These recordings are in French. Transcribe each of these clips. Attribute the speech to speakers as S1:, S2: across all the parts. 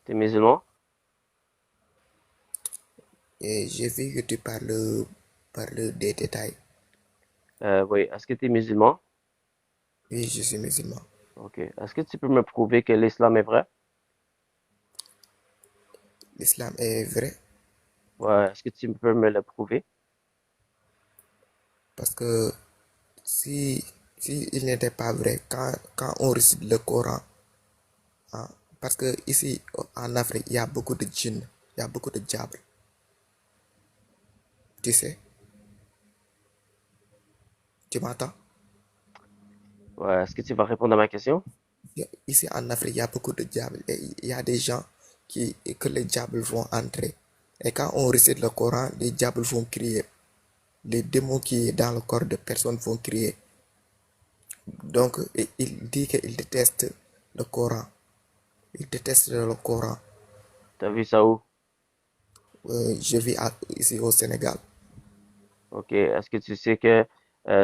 S1: T'es musulman?
S2: Et j'ai vu que tu parles des détails.
S1: Oui. Est-ce que t'es musulman?
S2: Oui, je suis musulman.
S1: Ok. Est-ce que tu peux me prouver que l'islam est vrai?
S2: L'islam est vrai
S1: Ouais. Est-ce que tu peux me le prouver?
S2: parce que si, si il n'était pas vrai, quand on récite le Coran, hein, parce que ici en Afrique, il y a beaucoup de djinns, il y a beaucoup de diables, tu sais, tu m'entends?
S1: Ouais. Est-ce que tu vas répondre à ma question?
S2: Ici en Afrique, il y a beaucoup de diables et il y a des gens que les diables vont entrer. Et quand on récite le Coran, les diables vont crier. Les démons qui sont dans le corps de personnes vont crier. Donc, il dit qu'il déteste le Coran. Il déteste le Coran.
S1: T'as vu ça où?
S2: Je vis ici au Sénégal.
S1: Ok. Est-ce que tu sais que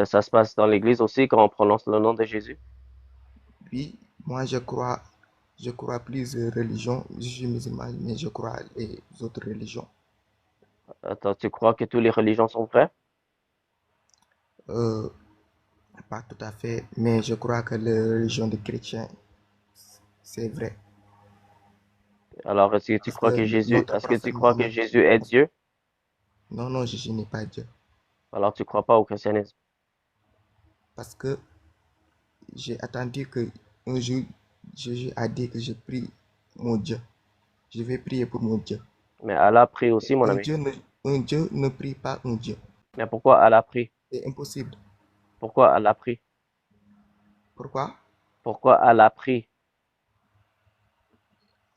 S1: ça se passe dans l'église aussi quand on prononce le nom de Jésus?
S2: Puis, moi, je crois plusieurs religions. Je suis musulman, mais je crois les autres religions.
S1: Attends, tu crois que toutes les religions sont vraies?
S2: Euh, Pas tout à fait, mais je crois que la religion des chrétiens, c'est vrai.
S1: Alors, est-ce que tu
S2: Parce
S1: crois
S2: que
S1: que Jésus,
S2: notre
S1: est-ce que tu
S2: prophète
S1: crois que
S2: Mohammed,
S1: Jésus est Dieu?
S2: non, non, je n'ai pas Dieu.
S1: Alors, tu crois pas au christianisme.
S2: Parce que j'ai attendu que un jour, Jésus a dit que je prie mon Dieu. Je vais prier pour mon Dieu.
S1: Mais Allah prie aussi, mon
S2: Un
S1: ami.
S2: Dieu ne, un Dieu ne prie pas un Dieu.
S1: Mais pourquoi Allah prie?
S2: C'est impossible.
S1: Pourquoi Allah prie?
S2: Pourquoi?
S1: Pourquoi Allah prie?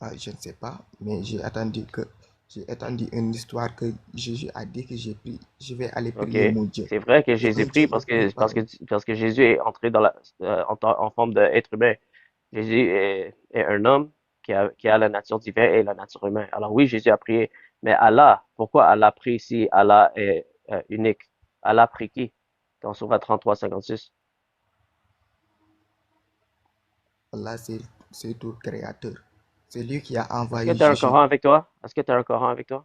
S2: Ah, je ne sais pas, mais j'ai attendu une histoire que Jésus a dit que je vais aller
S1: Ok.
S2: prier mon Dieu.
S1: C'est vrai que
S2: Et un
S1: Jésus prie
S2: Dieu ne prie pas.
S1: parce que Jésus est entré dans en forme d'être humain. Jésus est un homme qui a la nature divine et la nature humaine. Alors oui, Jésus a prié. Mais Allah, pourquoi Allah prie si Allah est unique? Allah prie qui? Dans Sourate 33, 56.
S2: Allah, c'est tout créateur. C'est lui qui a
S1: Est-ce que
S2: envoyé
S1: tu as un
S2: Jésus.
S1: Coran avec toi? Est-ce que tu as un Coran avec toi?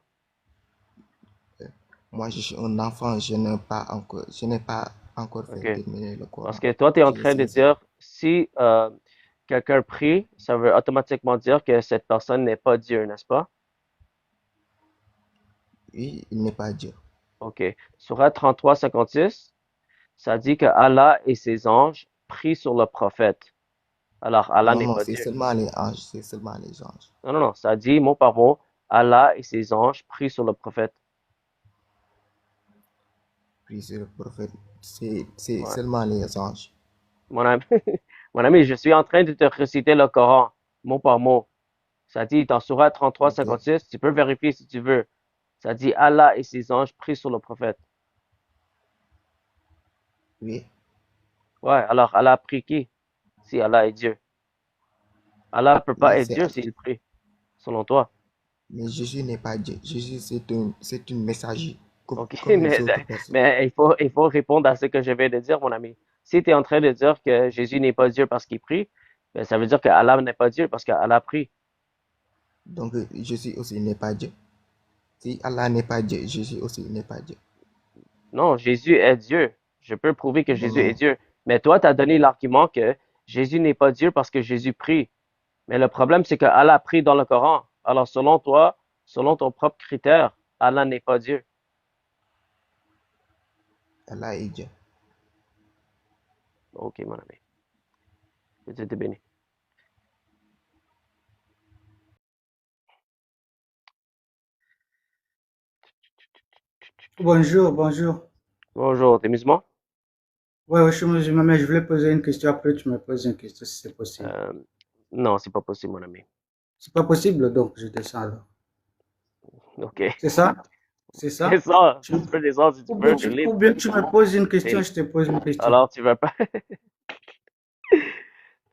S2: Moi, je suis un enfant, je n'ai pas encore
S1: Ok.
S2: fait terminer le
S1: Parce
S2: Coran.
S1: que toi, tu es en
S2: J'ai
S1: train de
S2: 16 ans.
S1: dire, si quelqu'un prie, ça veut automatiquement dire que cette personne n'est pas Dieu, n'est-ce pas?
S2: Oui, il n'est pas Dieu.
S1: Ok. Surat 33, 56, ça dit que Allah et ses anges prient sur le prophète. Alors, Allah
S2: Non,
S1: n'est
S2: non,
S1: pas
S2: c'est
S1: Dieu.
S2: seulement les anges, c'est seulement les anges.
S1: Non, non, non. Ça dit mot par mot, Allah et ses anges prient sur le prophète.
S2: Puis c'est le prophète, c'est
S1: Ouais.
S2: seulement les anges.
S1: Mon ami, mon ami, je suis en train de te réciter le Coran, mot par mot. Ça dit dans Surat 33,
S2: Ok,
S1: 56, tu peux vérifier si tu veux. Ça dit Allah et ses anges prient sur le prophète.
S2: oui,
S1: Ouais, alors Allah prie qui? Si Allah est Dieu. Allah peut pas
S2: oui,
S1: être Dieu s'il prie, selon toi.
S2: mais Jésus n'est pas Dieu. Jésus, c'est une messager,
S1: Ok,
S2: comme les autres personnes.
S1: mais il faut répondre à ce que je viens de dire, mon ami. Si tu es en train de dire que Jésus n'est pas Dieu parce qu'il prie, ben, ça veut dire que Allah n'est pas Dieu parce qu'Allah prie.
S2: Donc, Jésus aussi n'est pas Dieu. Si Allah n'est pas Dieu, Jésus aussi n'est pas Dieu.
S1: Non, Jésus est Dieu. Je peux prouver que
S2: Non,
S1: Jésus est
S2: non.
S1: Dieu. Mais toi, tu as donné l'argument que Jésus n'est pas Dieu parce que Jésus prie. Mais le problème, c'est que Allah prie dans le Coran. Alors, selon toi, selon ton propre critère, Allah n'est pas Dieu.
S2: Allah est Dieu.
S1: Ok, mon ami. Que Dieu te bénisse.
S3: Bonjour, bonjour.
S1: Bonjour, t'es musulman?
S3: Ouais, ouais, je suis musulman, mais je voulais poser une question. Après, tu me poses une question si c'est possible.
S1: Euh, non, c'est pas possible, mon ami.
S3: C'est pas possible, donc je descends alors.
S1: Ok.
S3: C'est ça? C'est ça?
S1: Descends.
S3: Tu-
S1: Tu peux descendre si tu veux, t'es
S3: ou
S1: libre.
S3: bien tu me poses une question,
S1: T'es-
S3: je te pose une question.
S1: Alors, tu vas pas.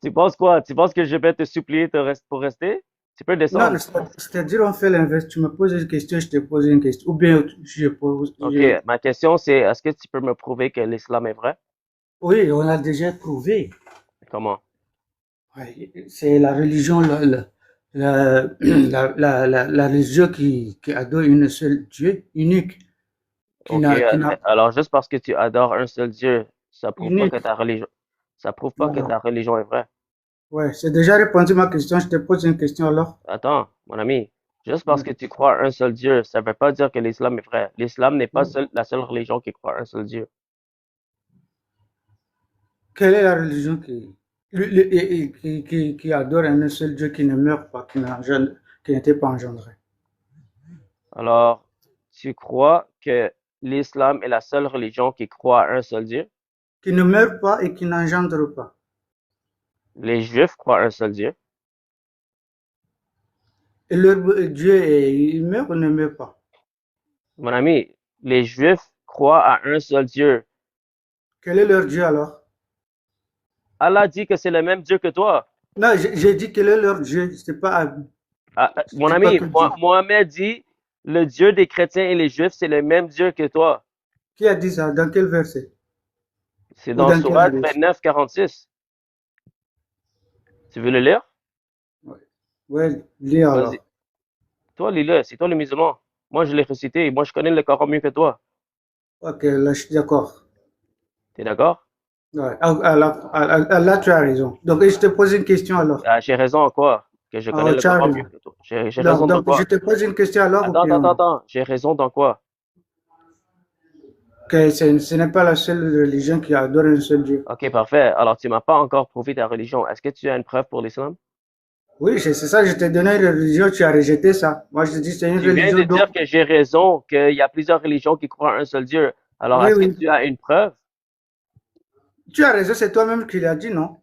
S1: Tu penses quoi? Tu penses que je vais te supplier pour rester? Tu peux
S3: Non,
S1: descendre.
S3: c'est-à-dire on fait l'inverse. Tu me poses une question, je te pose une question. Ou bien je pose.
S1: Ok, ma question c'est, est-ce que tu peux me prouver que l'islam est vrai?
S3: Oui, on a déjà prouvé.
S1: Comment?
S3: Ouais, c'est la religion La religion qui adore une seule Dieu, unique,
S1: Ok,
S3: qui n'a,
S1: alors juste parce que tu adores un seul Dieu, ça prouve pas que
S3: unique.
S1: ta religion, ça prouve pas que
S3: Voilà.
S1: ta religion est vraie.
S3: Ouais, c'est déjà répondu ma question. Je te pose une question alors.
S1: Attends, mon ami, juste parce
S3: Ouais.
S1: que tu crois à un seul Dieu, ça veut pas dire que l'islam est vrai. L'islam n'est pas la seule religion qui croit à un seul Dieu.
S3: Quelle est la religion qui adore un seul Dieu qui ne meurt pas, qui n'était pas engendré?
S1: Alors, tu crois que l'islam est la seule religion qui croit à un seul Dieu?
S3: Qui ne meurt pas et qui n'engendre pas.
S1: Les Juifs croient à un seul Dieu.
S3: Et leur Dieu, il meurt ou ne meurt pas?
S1: Mon ami, les Juifs croient à un seul Dieu.
S3: Quel est leur Dieu alors?
S1: Allah dit que c'est le même Dieu que toi.
S3: Non, j'ai dit quel est leur Dieu. C'est pas,
S1: Mon
S3: c'est pas
S1: ami,
S3: que Dieu.
S1: Mohamed dit, le Dieu des chrétiens et les Juifs, c'est le même Dieu que toi.
S3: Qui a dit ça? Dans quel verset?
S1: C'est
S3: Ou
S1: dans
S3: dans quel
S1: Sourate
S3: hadith?
S1: 29, 46. Tu veux le lire?
S3: Ouais, ouais, lis
S1: Vas-y.
S3: alors.
S1: Toi, lis-le. C'est toi le musulman. Moi, je l'ai récité. Moi, je connais le Coran mieux que toi.
S3: Ok, là, je suis d'accord.
S1: T'es d'accord?
S3: Ouais. Là, tu as raison. Donc, je te pose une question alors.
S1: Ah, j'ai raison en quoi? Que je connais le
S3: Tu as
S1: Coran mieux
S3: raison.
S1: que toi. J'ai raison dans
S3: Je
S1: quoi?
S3: te pose une question alors ou
S1: Attends,
S3: bien
S1: attends, attends. J'ai raison dans quoi?
S3: que ce n'est pas la seule religion qui adore un seul Dieu.
S1: Ok, parfait. Alors, tu m'as pas encore prouvé ta religion. Est-ce que tu as une preuve pour l'islam?
S3: Oui, c'est ça, je t'ai donné une religion, tu as rejeté ça. Moi, je te dis, c'est une
S1: Tu viens
S3: religion
S1: de
S3: donc.
S1: dire que j'ai raison, qu'il y a plusieurs religions qui croient à un seul Dieu. Alors,
S3: Oui,
S1: est-ce que
S3: oui.
S1: tu as une preuve?
S3: Tu as raison, c'est toi-même qui l'as dit, non?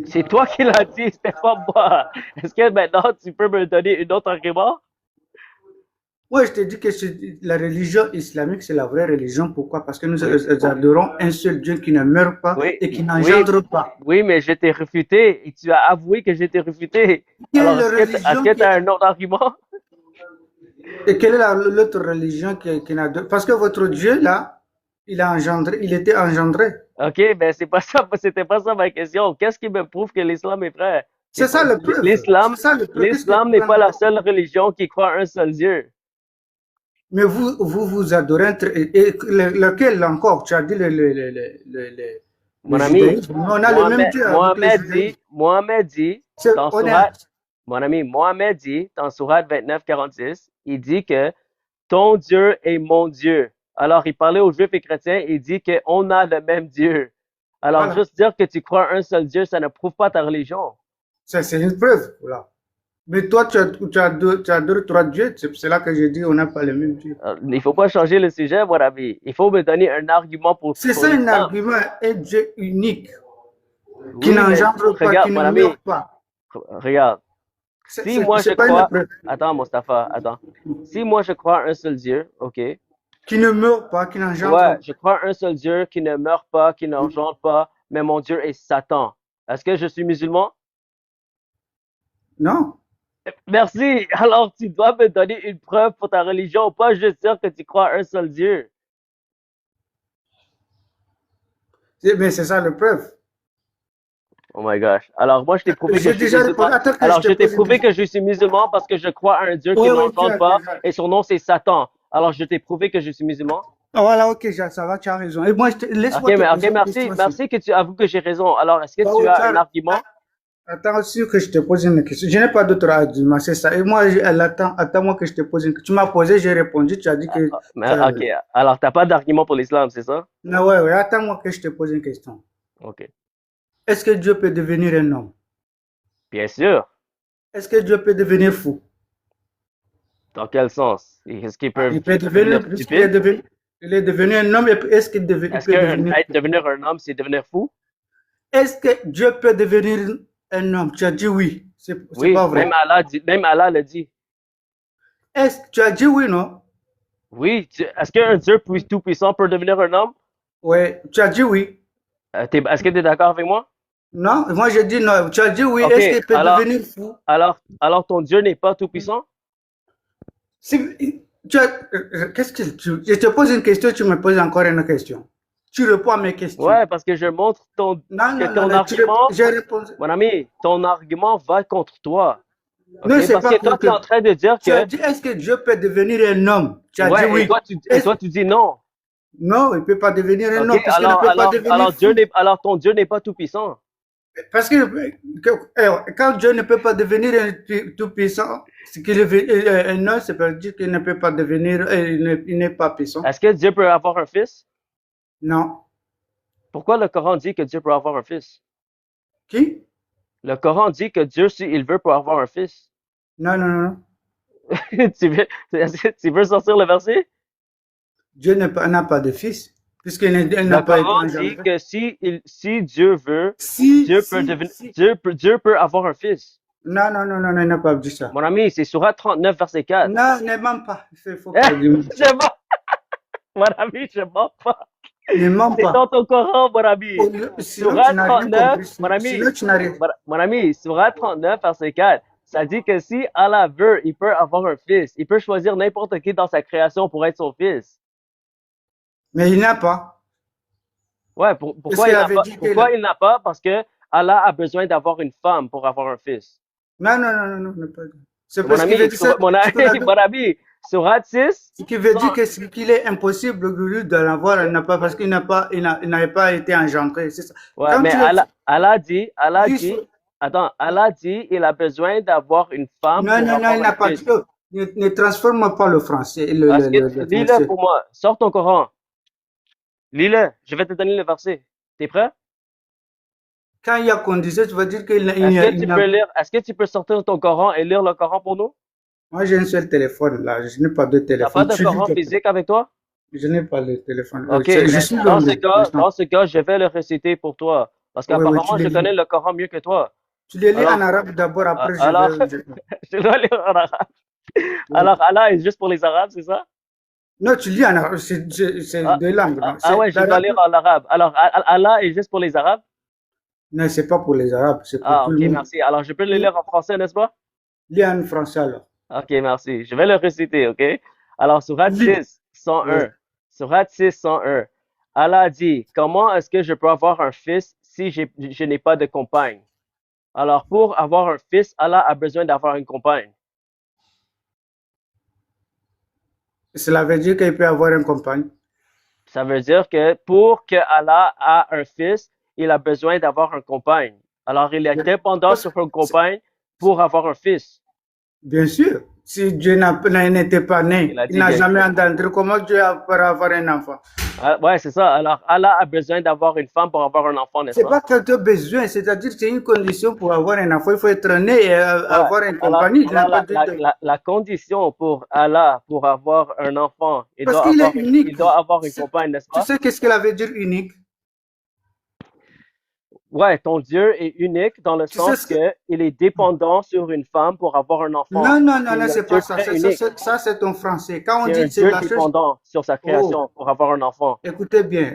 S1: C'est toi qui l'as dit, c'est pas moi. Est-ce que maintenant tu peux me donner une autre argument?
S3: Oui, je t'ai dit que la religion islamique, c'est la vraie religion. Pourquoi? Parce que nous
S1: Oui,
S3: adorons un seul Dieu qui ne meurt pas
S1: oui,
S3: et qui
S1: oui,
S3: n'engendre pas.
S1: oui, mais je t'ai réfuté et tu as avoué que je t'ai réfuté.
S3: Quelle
S1: Alors, est-ce
S3: religion
S1: que tu as un autre argument?
S3: et quelle est l'autre religion qui n'adore? Parce que votre Dieu, là, il a engendré, il était engendré.
S1: Ok, ben c'est pas ça, c'était pas ça ma question. Qu'est-ce qui me prouve que l'islam est vrai?
S3: C'est ça le preuve. C'est
S1: L'islam,
S3: ça le preuve. Qu'est-ce que
S1: l'islam
S3: tu
S1: n'est
S3: vas
S1: pas
S3: me
S1: la
S3: dire?
S1: seule religion qui croit à un seul Dieu.
S3: Mais vous adorez, lequel encore? Tu as dit le
S1: Mon ami,
S3: judaïsme. On a le même Dieu avec le judaïsme.
S1: Mohamed dit, dans
S3: On est,
S1: Sourate, mon ami, Mohamed dit, dans Sourate 29, 46, il dit que ton Dieu est mon Dieu. Alors, il parlait aux Juifs et chrétiens, il dit qu'on a le même Dieu. Alors,
S3: voilà.
S1: juste dire que tu crois à un seul Dieu, ça ne prouve pas ta religion.
S3: Ça, c'est une preuve. Voilà. Mais toi, tu as deux, trois dieux. C'est là que je dis on n'a pas le même Dieu.
S1: Il faut pas changer le sujet, mon ami. Il faut me donner un argument
S3: C'est
S1: pour
S3: ça un
S1: l'islam.
S3: argument, un Dieu unique, qui
S1: Oui, mais
S3: n'engendre pas,
S1: regarde,
S3: qui
S1: mon
S3: ne
S1: ami,
S3: meurt pas.
S1: regarde. Si moi je
S3: C'est pas une
S1: crois,
S3: preuve.
S1: attends, Mustapha, attends. Si moi je crois à un seul Dieu, ok.
S3: Qui ne meurt pas, qui n'engendre
S1: Ouais,
S3: pas.
S1: je crois à un seul Dieu qui ne meurt pas, qui n'engendre pas, mais mon Dieu est Satan. Est-ce que je suis musulman?
S3: Non.
S1: Merci. Alors tu dois me donner une preuve pour ta religion, pas juste dire que tu crois à un seul Dieu.
S3: Mais c'est ça la preuve.
S1: Oh my gosh. Alors moi je t'ai prouvé que
S3: J'ai
S1: je suis
S3: déjà répondu.
S1: musulman.
S3: Attends que je
S1: Alors
S3: te
S1: je t'ai
S3: pose une
S1: prouvé
S3: question.
S1: que je suis musulman parce que je crois à un Dieu qui
S3: Oui, oui,
S1: n'engendre pas
S3: déjà.
S1: et son nom c'est Satan. Alors je t'ai prouvé que je suis musulman.
S3: Voilà, ok, ça va, tu as raison. Et moi, laisse-moi te
S1: Ok,
S3: poser une
S1: merci,
S3: question aussi.
S1: merci que tu avoues que j'ai raison. Alors est-ce que
S3: Bah
S1: tu
S3: oui,
S1: as un argument?
S3: attends aussi que je te pose une question. Je n'ai pas d'autre argument, c'est ça. Et moi, attends-moi que je te pose une question. Tu m'as posé, j'ai répondu, tu as dit que...
S1: Ok, alors t'as pas d'argument pour l'islam, c'est ça?
S3: Non, ouais, ouais, attends-moi que je te pose une question.
S1: Ok.
S3: Est-ce que Dieu peut devenir un homme?
S1: Bien sûr.
S3: Est-ce que Dieu peut devenir fou?
S1: Dans quel sens? Est-ce qu'ils peuvent
S3: Il peut devenir,
S1: devenir
S3: puisqu'il est
S1: stupides?
S3: devenu, il est devenu un homme, est-ce qu'il il
S1: Est-ce
S3: peut
S1: que
S3: devenir fou?
S1: devenir un homme, c'est devenir fou?
S3: Est-ce que Dieu peut devenir un homme? Tu as dit oui. C'est
S1: Oui,
S3: pas vrai.
S1: même Allah le dit.
S3: Est-ce que tu as dit oui, non?
S1: Oui, est-ce qu'un Dieu tout puissant peut devenir un homme?
S3: Oui, tu as dit oui.
S1: Est-ce que tu es d'accord avec moi?
S3: Non, moi je dis non. Tu as dit oui.
S1: Ok,
S3: Est-ce qu'il peut devenir fou?
S1: alors ton Dieu n'est pas tout puissant?
S3: Si, qu'est-ce que je te pose une question, tu me poses encore une question. Tu réponds à mes questions.
S1: Ouais, parce que je montre
S3: Non,
S1: que
S3: non,
S1: ton
S3: non,
S1: argument,
S3: j'ai répondu.
S1: mon ami, ton argument va contre toi. Ok,
S3: Non, c'est
S1: parce
S3: pas
S1: que toi, tu es en train de dire
S3: Tu as
S1: que,
S3: dit, est-ce que Dieu peut devenir un homme? Tu as dit
S1: ouais,
S3: oui.
S1: et toi, tu dis non.
S3: Non, il ne peut pas devenir un
S1: Ok,
S3: homme puisqu'il ne peut pas devenir fou.
S1: alors ton Dieu n'est pas tout puissant.
S3: Parce que quand Dieu ne peut pas devenir un tout-puissant, ce qu'il est un homme, ça veut dire qu'il ne peut pas devenir, il n'est pas puissant.
S1: Est-ce que Dieu peut avoir un fils?
S3: Non.
S1: Pourquoi le Coran dit que Dieu peut avoir un fils?
S3: Qui?
S1: Le Coran dit que Dieu, s'il veut, peut avoir un fils.
S3: Non, non, non.
S1: Est-ce que tu veux sortir le verset?
S3: Dieu n'a pas de fils, puisqu'il
S1: Le
S3: n'a pas été
S1: Coran dit
S3: engendré.
S1: que si Dieu veut,
S3: Si,
S1: Dieu peut
S3: si,
S1: devenir,
S3: si.
S1: Dieu peut avoir un fils.
S3: Non, non, non, non, non, il n'a pas dit ça.
S1: Mon ami, c'est Surat 39, verset 4.
S3: Non, ne ment pas. Il faut
S1: Eh,
S3: pas dire.
S1: je mens. Mon ami, je mens pas.
S3: Ne mens
S1: C'est
S3: pas.
S1: dans ton Coran, mon ami.
S3: Sinon,
S1: Surat
S3: tu n'as rien
S1: 39,
S3: compris.
S1: mon ami,
S3: Sinon, tu n'as rien.
S1: mon ami, Surat 39, verset 4. Ça dit que si Allah veut, il peut avoir un fils. Il peut choisir n'importe qui dans sa création pour être son fils.
S3: Mais il n'a pas.
S1: Ouais,
S3: Parce
S1: pourquoi
S3: qu'il
S1: il n'a
S3: avait
S1: pas?
S3: dit
S1: Pourquoi il n'a pas? Parce que Allah a besoin d'avoir une femme pour avoir un fils.
S3: Non, non, non, non, non, non, pas. C'est
S1: Mon
S3: parce qu'il veut
S1: ami,
S3: dire ça.
S1: mon ami, Surat 6,
S3: Ce qui veut dire qu'il est impossible de lui d'en avoir, il n'a pas, parce qu'il n'avait pas été engendré. C'est ça.
S1: ouais,
S3: Quand
S1: mais
S3: tu
S1: Allah dit,
S3: dis,
S1: attends, Allah dit, il a besoin d'avoir une femme
S3: non,
S1: pour
S3: non, non,
S1: avoir
S3: il n'a
S1: un
S3: pas
S1: fils.
S3: dit. Ne transforme pas le français.
S1: Est-ce que
S3: Le
S1: lis-le
S3: français.
S1: pour moi? Sors ton Coran. Lis-le. Je vais te donner le verset. T'es prêt?
S3: Quand il y a condition, tu vas dire qu'il
S1: Est-ce que tu peux sortir ton Coran et lire le Coran pour nous?
S3: Moi, j'ai un seul téléphone là. Je n'ai pas de
S1: T'as pas
S3: téléphone.
S1: de Coran physique avec toi?
S3: Je n'ai pas de téléphone.
S1: Ok,
S3: Je
S1: mais
S3: suis
S1: dans ce cas, je vais le réciter pour toi. Parce
S3: Oui, oui,
S1: qu'apparemment, je connais le Coran mieux que toi.
S3: tu les lis en
S1: Alors,
S3: arabe d'abord, après
S1: alors,
S3: je vais.
S1: je dois lire en arabe.
S3: Oui.
S1: Alors, Allah est juste pour les Arabes, c'est ça?
S3: Non, tu lis en arabe, c'est
S1: Ah,
S3: deux langues. Non,
S1: ouais, je dois lire en arabe. Alors, Allah est juste pour les Arabes?
S3: non, c'est pas pour les arabes, c'est pour
S1: Ah,
S3: tout
S1: ok,
S3: le monde.
S1: merci. Alors, je peux le lire en français, n'est-ce pas?
S3: Lis en français alors.
S1: Ok, merci. Je vais le réciter, ok? Alors, Surat
S3: Lis.
S1: 6, 101.
S3: Oui.
S1: Surat 6, 101. Allah dit, comment est-ce que je peux avoir un fils si je n'ai pas de compagne? Alors, pour avoir un fils, Allah a besoin d'avoir une compagne.
S3: Cela veut dire qu'il peut avoir une compagne.
S1: Ça veut dire que pour que Allah a un fils, il a besoin d'avoir une compagne. Alors, il est dépendant sur une compagne pour avoir un fils.
S3: Bien sûr. Si Dieu n'était pas né, il n'a jamais entendu comment Dieu peut avoir un enfant.
S1: Ah, ouais, c'est ça. Alors, Allah a besoin d'avoir une femme pour avoir un enfant, n'est-ce
S3: pas? C'est pas que tu as besoin, c'est-à-dire que c'est une condition pour avoir un enfant. Il faut être né et avoir une compagnie.
S1: La condition pour Allah, pour avoir un enfant, il doit avoir une compagne, n'est-ce pas?
S3: Tu sais qu'est-ce qu'elle veut dire unique?
S1: Ouais, ton Dieu est unique dans le sens qu'il est dépendant sur une femme pour avoir un enfant.
S3: Non, non, non, non, c'est pas ça. Ça, c'est ton français. Quand on dit
S1: c'est la chose dépendant sur sa création pour avoir un enfant.
S3: Écoutez bien,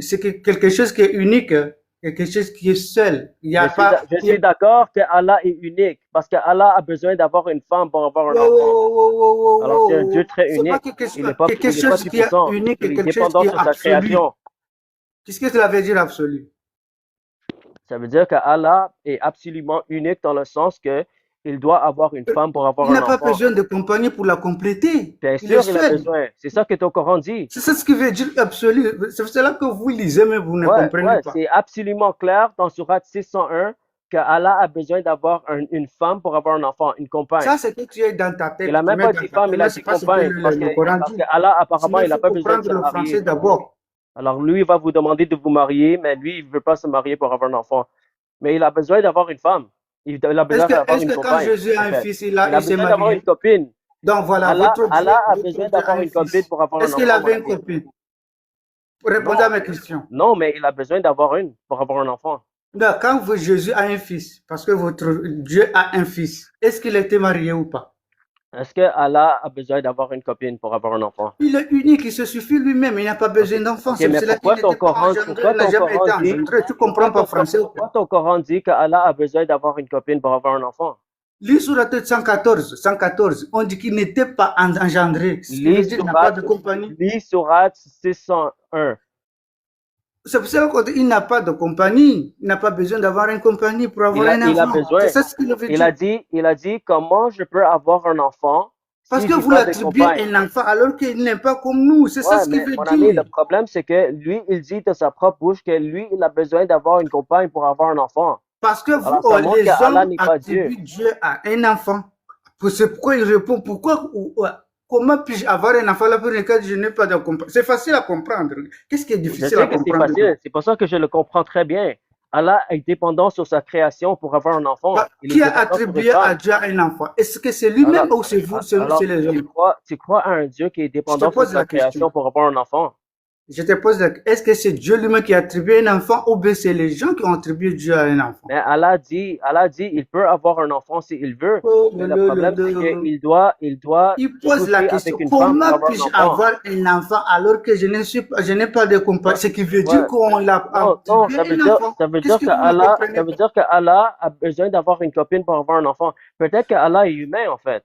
S3: c'est quelque chose qui est unique, quelque chose qui est seul. Il y a
S1: je suis d'accord que Allah est unique parce que Allah a besoin d'avoir une femme pour avoir un enfant. Alors c'est un Dieu très unique. Il n'est pas puissant. Il est dépendant sur sa création.
S3: Qu'est-ce que cela veut dire absolu?
S1: Ça veut dire que Allah est absolument unique dans le sens que il doit avoir une femme pour avoir un enfant.
S3: Il n'a pas besoin de compagnie pour la compléter.
S1: Bien sûr, il a besoin. C'est ça que ton Coran dit.
S3: C'est ça ce qui veut dire absolu. C'est cela que vous lisez, mais vous ne comprenez pas.
S1: C'est absolument clair dans Surat 601 que Allah a besoin d'avoir une femme pour avoir un enfant, une compagne.
S3: Ça, c'est que tu es dans ta tête.
S1: Il n'a même pas dit femme, il a dit compagne. Parce que Allah, apparemment, il n'a pas besoin de se marier. Alors lui, il va vous demander de vous marier, mais lui, il ne veut pas se marier pour avoir un enfant. Mais il a besoin d'avoir une femme. Il a besoin d'avoir une compagne.
S3: Est-ce que quand Jésus a un fils, il a
S1: besoin d'avoir une copine.
S3: Donc voilà,
S1: Allah a besoin d'avoir une copine pour avoir un enfant.
S3: Est-ce qu'il avait une copine? Répondez à mes questions.
S1: Non, mais il a besoin d'avoir une pour avoir un enfant.
S3: Donc, quand Jésus a un fils, parce que votre Dieu a un fils, est-ce qu'il était marié ou pas?
S1: Est-ce que Allah a besoin d'avoir une copine pour avoir un enfant?
S3: Il est unique, il se suffit lui-même, il n'a pas besoin d'enfant.
S1: Okay, mais pourquoi ton Coran dit,
S3: tu comprends pas français?
S1: Pourquoi ton Coran dit que Allah a besoin d'avoir une copine pour avoir un enfant?
S3: Lis Surat 114, on dit qu'il n'était pas engendré.
S1: Lis Surat 601.
S3: C'est pour ça qu'il n'a pas de compagnie. Il n'a pas besoin d'avoir une compagnie pour avoir un
S1: Il a
S3: enfant.
S1: besoin.
S3: C'est ça ce qu'il veut dire.
S1: Il a dit, comment je peux avoir un enfant
S3: Parce
S1: si
S3: que
S1: j'ai
S3: vous
S1: pas de
S3: l'attribuez
S1: compagne?
S3: un enfant alors qu'il n'est pas comme nous. C'est ça
S1: Ouais,
S3: ce qu'il
S1: mais
S3: veut
S1: mon ami, le
S3: dire.
S1: problème, c'est que lui, il dit de sa propre bouche que lui, il a besoin d'avoir une compagne pour avoir un enfant.
S3: Parce que vous,
S1: Alors, ça montre
S3: les
S1: que Allah
S3: hommes
S1: n'est pas Dieu.
S3: attribuent Dieu à un enfant. C'est pourquoi il répond, comment puis-je avoir un enfant là pour lequel je n'ai pas de compagnie? C'est facile à comprendre. Qu'est-ce qui est
S1: Je
S3: difficile à
S1: sais que c'est
S3: comprendre?
S1: facile, c'est pour ça que je le comprends très bien. Allah est dépendant sur sa création pour avoir un enfant. Il est
S3: Qui a
S1: dépendant sur une
S3: attribué à
S1: femme.
S3: Dieu un enfant? Est-ce que c'est lui-même
S1: Alors,
S3: ou c'est vous,
S1: alors,
S3: c'est les hommes?
S1: tu crois à un Dieu qui est
S3: Je te
S1: dépendant sur
S3: pose
S1: sa
S3: la
S1: création
S3: question.
S1: pour avoir un enfant?
S3: Je te pose la question. Est-ce que c'est Dieu lui-même qui a attribué un enfant ou bien c'est les gens qui ont attribué Dieu à un enfant?
S1: Mais Allah dit, il peut avoir un enfant s'il veut.
S3: Oh,
S1: Mais le problème, c'est qu'il doit
S3: Il pose la
S1: coucher
S3: question,
S1: avec une femme pour
S3: comment
S1: avoir
S3: puis-je
S1: un enfant.
S3: avoir un enfant alors que je n'ai pas de compagnie? Ce qui veut dire
S1: Ouais.
S3: qu'on l'a
S1: Non, ça
S3: attribué
S1: veut
S3: un
S1: dire,
S3: enfant.
S1: ça veut
S3: Qu'est-ce
S1: dire
S3: que
S1: que
S3: vous ne comprenez
S1: ça veut
S3: pas?
S1: dire que Allah a besoin d'avoir une copine pour avoir un enfant. Peut-être que Allah est humain, en fait.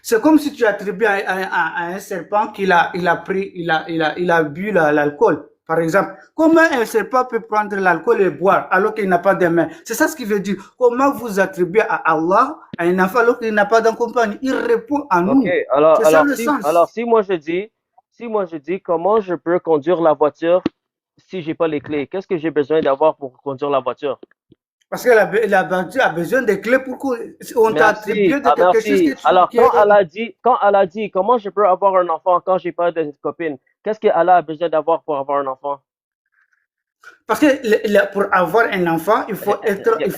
S3: C'est comme si tu attribues à un serpent qu'il a pris, il a bu l'alcool. Par exemple, comment un serpent peut prendre l'alcool et boire alors qu'il n'a pas de main? C'est ça ce qui veut dire. Comment vous attribuez à Allah à un enfant alors qu'il n'a pas d'accompagnement? Il répond à nous.
S1: Ok, alors,
S3: C'est ça le sens.
S1: si moi je dis, comment je peux conduire la voiture si j'ai pas les clés? Qu'est-ce que j'ai besoin d'avoir pour conduire la voiture?
S3: Parce que la voiture a besoin de clés pour qu'on t'a attribué de
S1: Merci,
S3: quelque chose
S1: merci. Alors,
S3: qui est...
S1: quand Allah dit, comment je peux avoir un enfant quand j'ai pas de copine? Qu'est-ce que Allah a besoin d'avoir pour avoir un enfant?
S3: Parce que pour avoir un enfant, il faut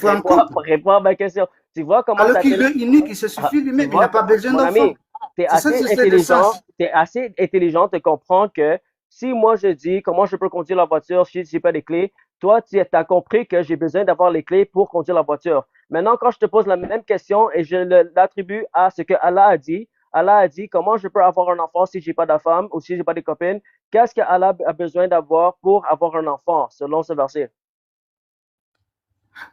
S3: un couple.
S1: Réponds à ma question. Tu vois comment
S3: Alors
S1: t'as
S3: qu'il est unique, il se suffit lui-même, il n'a pas besoin
S1: mon
S3: d'enfant.
S1: ami, t'es assez intelligent de comprendre que si moi je dis comment je peux conduire la voiture si j'ai pas les clés, toi tu as compris que j'ai besoin d'avoir les clés pour conduire la voiture. Maintenant, quand je te pose la même question et je l'attribue à ce que Allah a dit comment je peux avoir un enfant si j'ai pas de femme ou si j'ai pas de copine, qu'est-ce que Allah a besoin d'avoir pour avoir un enfant selon ce verset?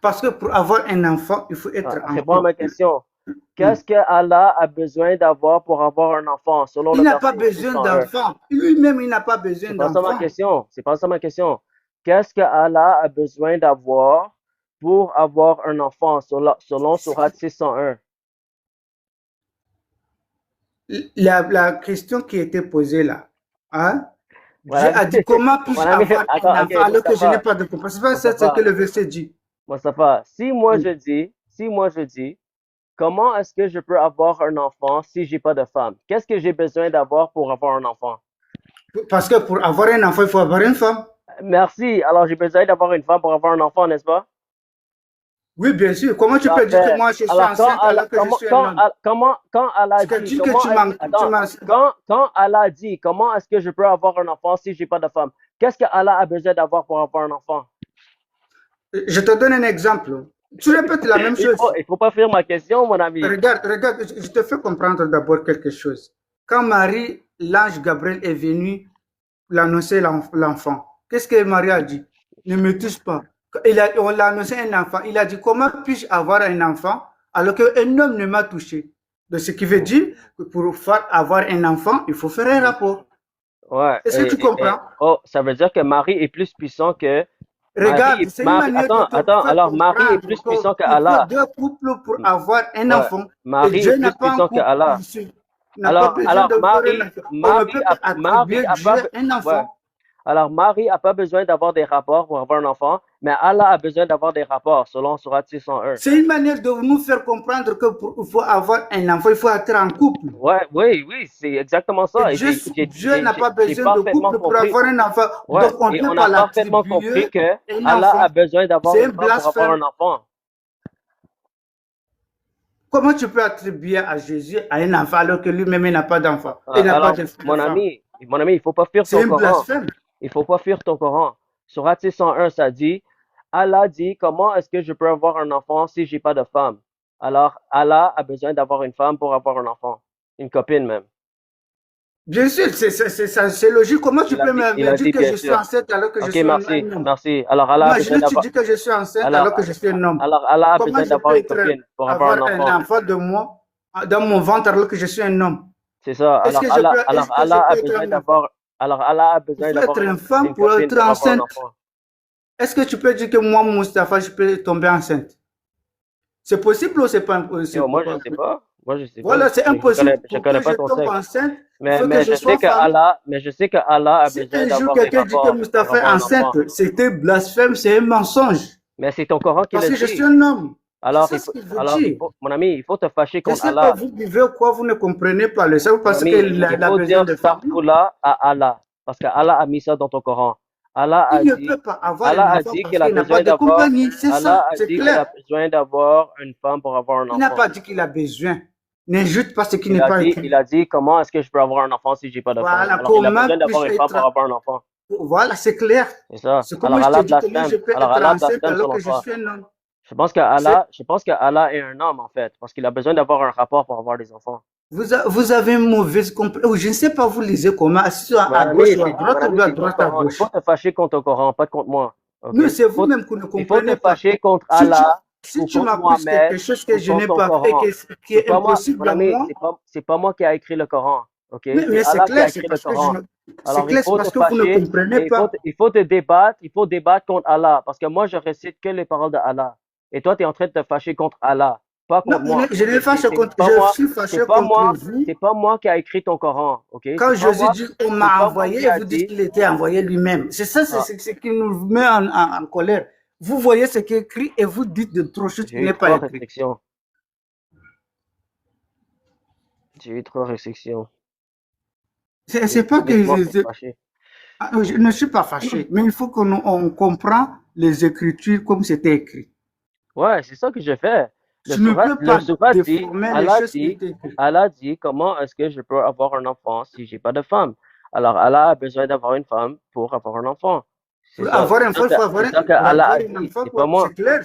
S3: Parce que pour avoir un enfant, il faut être en
S1: Réponds à ma
S3: couple.
S1: question. Qu'est-ce que Allah a besoin d'avoir pour avoir un enfant selon
S3: Il
S1: le
S3: n'a
S1: verset
S3: pas besoin
S1: 601?
S3: d'enfant. Lui-même, il n'a pas besoin
S1: C'est pas ça ma
S3: d'enfant.
S1: question. C'est pas ça ma question. Qu'est-ce que Allah a besoin d'avoir pour avoir un enfant selon Surat 601?
S3: La question qui était posée là, hein?
S1: Mon
S3: Dieu a
S1: ami,
S3: dit comment puis-je
S1: mon ami,
S3: avoir un
S1: attends, ok,
S3: enfant alors que je n'ai
S1: Moustapha,
S3: pas de compagnie? C'est pas ça ce
S1: Moustapha,
S3: que le verset dit.
S1: Moustapha, si moi je dis, comment est-ce que je peux avoir un enfant si j'ai pas de femme? Qu'est-ce que j'ai besoin d'avoir pour avoir un enfant?
S3: Parce que pour avoir un enfant, il faut avoir une femme.
S1: Merci. Alors, j'ai besoin d'avoir une femme pour avoir un enfant, n'est-ce pas?
S3: Oui, bien sûr. Comment tu peux dire que moi je suis
S1: Alors,
S3: enceinte alors que je suis un homme?
S1: quand Allah
S3: C'est
S1: dit,
S3: que tu m'as...
S1: quand Allah dit, comment est-ce que je peux avoir un enfant si j'ai pas de femme? Qu'est-ce que Allah a besoin d'avoir pour avoir un enfant?
S3: Je te donne un exemple. Tu répètes la même chose.
S1: Il faut pas faire ma question, mon ami.
S3: Regarde, je te fais comprendre d'abord quelque chose. Quand Marie, l'ange Gabriel est venu l'annoncer l'enfant, qu'est-ce que Marie a dit? Ne me touche pas. On l'a annoncé un enfant. Il a dit, comment puis-je avoir un enfant alors qu'un homme ne m'a touché? Donc, ce qui veut dire que pour avoir un enfant, il faut faire un rapport.
S1: Ouais.
S3: Est-ce que tu comprends?
S1: Ça veut dire que Marie est plus puissant que...
S3: Regarde, c'est une manière
S1: alors Marie est plus puissant que Allah.
S3: Il faut deux couples pour avoir un enfant.
S1: Marie
S3: Et Dieu
S1: est plus
S3: n'a pas
S1: puissant que Allah.
S3: Alors,
S1: alors Marie n'a pas besoin d'avoir des rapports pour avoir un enfant, mais Allah a besoin d'avoir des rapports selon Surat 601.
S3: C'est une manière de nous faire comprendre que pour faut avoir un enfant, il faut être en couple.
S1: Oui, c'est exactement ça.
S3: Dieu n'a pas besoin de couple pour avoir un enfant.
S1: Donc on a parfaitement compris que Allah a besoin d'avoir une femme pour avoir un enfant.
S3: Comment tu peux attribuer à Jésus à un enfant alors que lui-même n'a pas d'enfant?
S1: Mon ami, il faut pas fuir ton Coran.
S3: Blasphème.
S1: Il faut pas fuir ton Coran. Surat 601, ça dit, Allah dit, comment est-ce que je peux avoir un enfant si j'ai pas de femme? Alors, Allah a besoin d'avoir une femme pour avoir un enfant. Une copine même.
S3: Bien sûr, c'est logique. Comment tu peux me dire que je suis enceinte alors que je suis un homme?
S1: Merci. Alors, Allah a besoin
S3: d'avoir... tu dis que je suis enceinte alors que je suis un homme.
S1: Alors, Allah a besoin d'avoir une copine pour avoir un
S3: enfant de moi dans mon ventre alors que je suis un homme.
S1: C'est ça. Alors, Allah a besoin d'avoir Alors Allah a
S3: Il
S1: besoin
S3: faut
S1: d'avoir
S3: être une femme
S1: une
S3: pour
S1: copine
S3: être
S1: pour avoir un
S3: enceinte.
S1: enfant.
S3: Est-ce que tu peux dire que moi, Mustapha, je peux tomber enceinte? C'est possible ou c'est pas
S1: Yo,
S3: impossible?
S1: moi, je sais pas. Moi, je sais pas.
S3: Voilà, c'est impossible.
S1: Je
S3: Pour que
S1: connais
S3: je
S1: pas ton
S3: tombe
S1: sexe.
S3: enceinte, il faut que
S1: Mais
S3: je
S1: je sais
S3: sois
S1: que
S3: femme.
S1: Allah a
S3: Si
S1: besoin
S3: un jour
S1: d'avoir des
S3: quelqu'un dit que
S1: rapports pour
S3: Mustapha est
S1: avoir un enfant.
S3: enceinte, c'était blasphème, c'est un mensonge.
S1: Mais c'est ton Coran qui
S3: Parce
S1: le
S3: que je suis
S1: dit.
S3: un homme. C'est
S1: Alors,
S3: ça ce qu'il veut
S1: alors
S3: dire.
S1: mon ami, il faut te fâcher
S3: Je ne
S1: contre
S3: sais pas,
S1: Allah.
S3: vous vivez quoi, vous ne comprenez pas. Le savez
S1: Mon
S3: parce
S1: ami,
S3: qu'il
S1: il
S3: a
S1: faut
S3: besoin
S1: dire
S3: de femmes. Non.
S1: Astaghfirullah à Allah. Parce que Allah a mis ça dans ton Coran. Allah
S3: Il
S1: a
S3: ne
S1: dit,
S3: peut pas avoir un
S1: Allah a
S3: enfant
S1: dit
S3: parce
S1: qu'il a
S3: qu'il n'a pas
S1: besoin
S3: de
S1: d'avoir,
S3: compagnie. C'est
S1: Allah
S3: ça,
S1: a
S3: c'est
S1: dit qu'il a
S3: clair.
S1: besoin d'avoir une femme pour avoir un
S3: Il n'a
S1: enfant.
S3: pas dit qu'il a besoin. N'injute pas ce qui n'est pas écrit.
S1: Il a dit, comment est-ce que je peux avoir un enfant si j'ai pas de femme?
S3: Voilà,
S1: Alors, il a
S3: comment
S1: besoin d'avoir
S3: puis-je
S1: une femme pour
S3: être.
S1: avoir un enfant.
S3: Voilà, c'est clair.
S1: C'est ça.
S3: C'est comme
S1: Alors,
S3: je te
S1: Allah
S3: dis, comment je
S1: blasphème.
S3: peux
S1: Alors,
S3: être
S1: Allah
S3: enceinte
S1: blasphème
S3: alors
S1: selon
S3: que je
S1: toi.
S3: suis un homme.
S1: Je pense que Allah est un homme, en fait. Parce qu'il a besoin d'avoir un rapport pour avoir des enfants.
S3: Vous avez une mauvaise compréhension. Je ne sais pas, vous lisez comment. Assis
S1: Mon
S3: à
S1: ami,
S3: gauche ou à droite
S1: mon ami,
S3: ou à
S1: c'est ton
S3: droite à
S1: Coran. Il
S3: gauche.
S1: faut te fâcher contre ton Coran, pas contre moi. Ok?
S3: Non, c'est vous-même qui ne
S1: Il faut te
S3: comprenez pas.
S1: fâcher contre
S3: Si tu,
S1: Allah
S3: si
S1: ou
S3: tu
S1: contre
S3: m'accuses
S1: Mohamed
S3: quelque chose que
S1: ou
S3: je
S1: contre
S3: n'ai
S1: ton
S3: pas fait et
S1: Coran.
S3: qui
S1: C'est
S3: est
S1: pas moi, mon
S3: impossible à
S1: ami,
S3: moi,
S1: c'est pas moi qui a écrit le Coran. Ok?
S3: mais
S1: C'est
S3: c'est
S1: Allah qui a
S3: clair, c'est
S1: écrit le
S3: parce que
S1: Coran.
S3: c'est
S1: Alors, il
S3: clair, c'est
S1: faut te
S3: parce que vous ne
S1: fâcher
S3: comprenez
S1: et
S3: pas.
S1: il faut débattre contre Allah. Parce que moi, je récite que les paroles de Allah. Et toi, tu es en train de te fâcher contre Allah, pas
S3: Non,
S1: contre moi.
S3: je ne fâche contre,
S1: Pas
S3: je
S1: moi,
S3: suis fâché contre vous.
S1: c'est pas moi qui a écrit ton Coran. Ok?
S3: Quand
S1: C'est pas
S3: Jésus
S1: moi,
S3: dit on
S1: c'est
S3: m'a
S1: pas moi
S3: envoyé,
S1: qui
S3: et
S1: a
S3: vous dites
S1: dit.
S3: qu'il était envoyé lui-même. C'est ça,
S1: Ah,
S3: c'est ce qui nous met en colère. Vous voyez ce qui est écrit et vous dites de trop choses qui
S1: j'ai eu
S3: n'est pas
S1: trois
S3: écrit.
S1: restrictions. J'ai eu trois restrictions.
S3: C'est pas que
S1: Laisse-moi me fâcher.
S3: je ne suis pas fâché, mais il faut qu'on comprend les Écritures comme c'était écrit.
S1: Ouais, c'est ça que je fais.
S3: Tu ne peux pas
S1: Le Sourate dit,
S3: déformer les choses qui étaient écrites.
S1: Allah dit, comment est-ce que je peux avoir un enfant si j'ai pas de femme? Alors Allah a besoin d'avoir une femme pour avoir un enfant. C'est
S3: Pour
S1: ça,
S3: avoir un enfant, il faut avoir
S1: c'est ça que
S3: pour
S1: Allah
S3: avoir
S1: a
S3: un
S1: dit,
S3: enfant,
S1: c'est pas moi.
S3: c'est clair.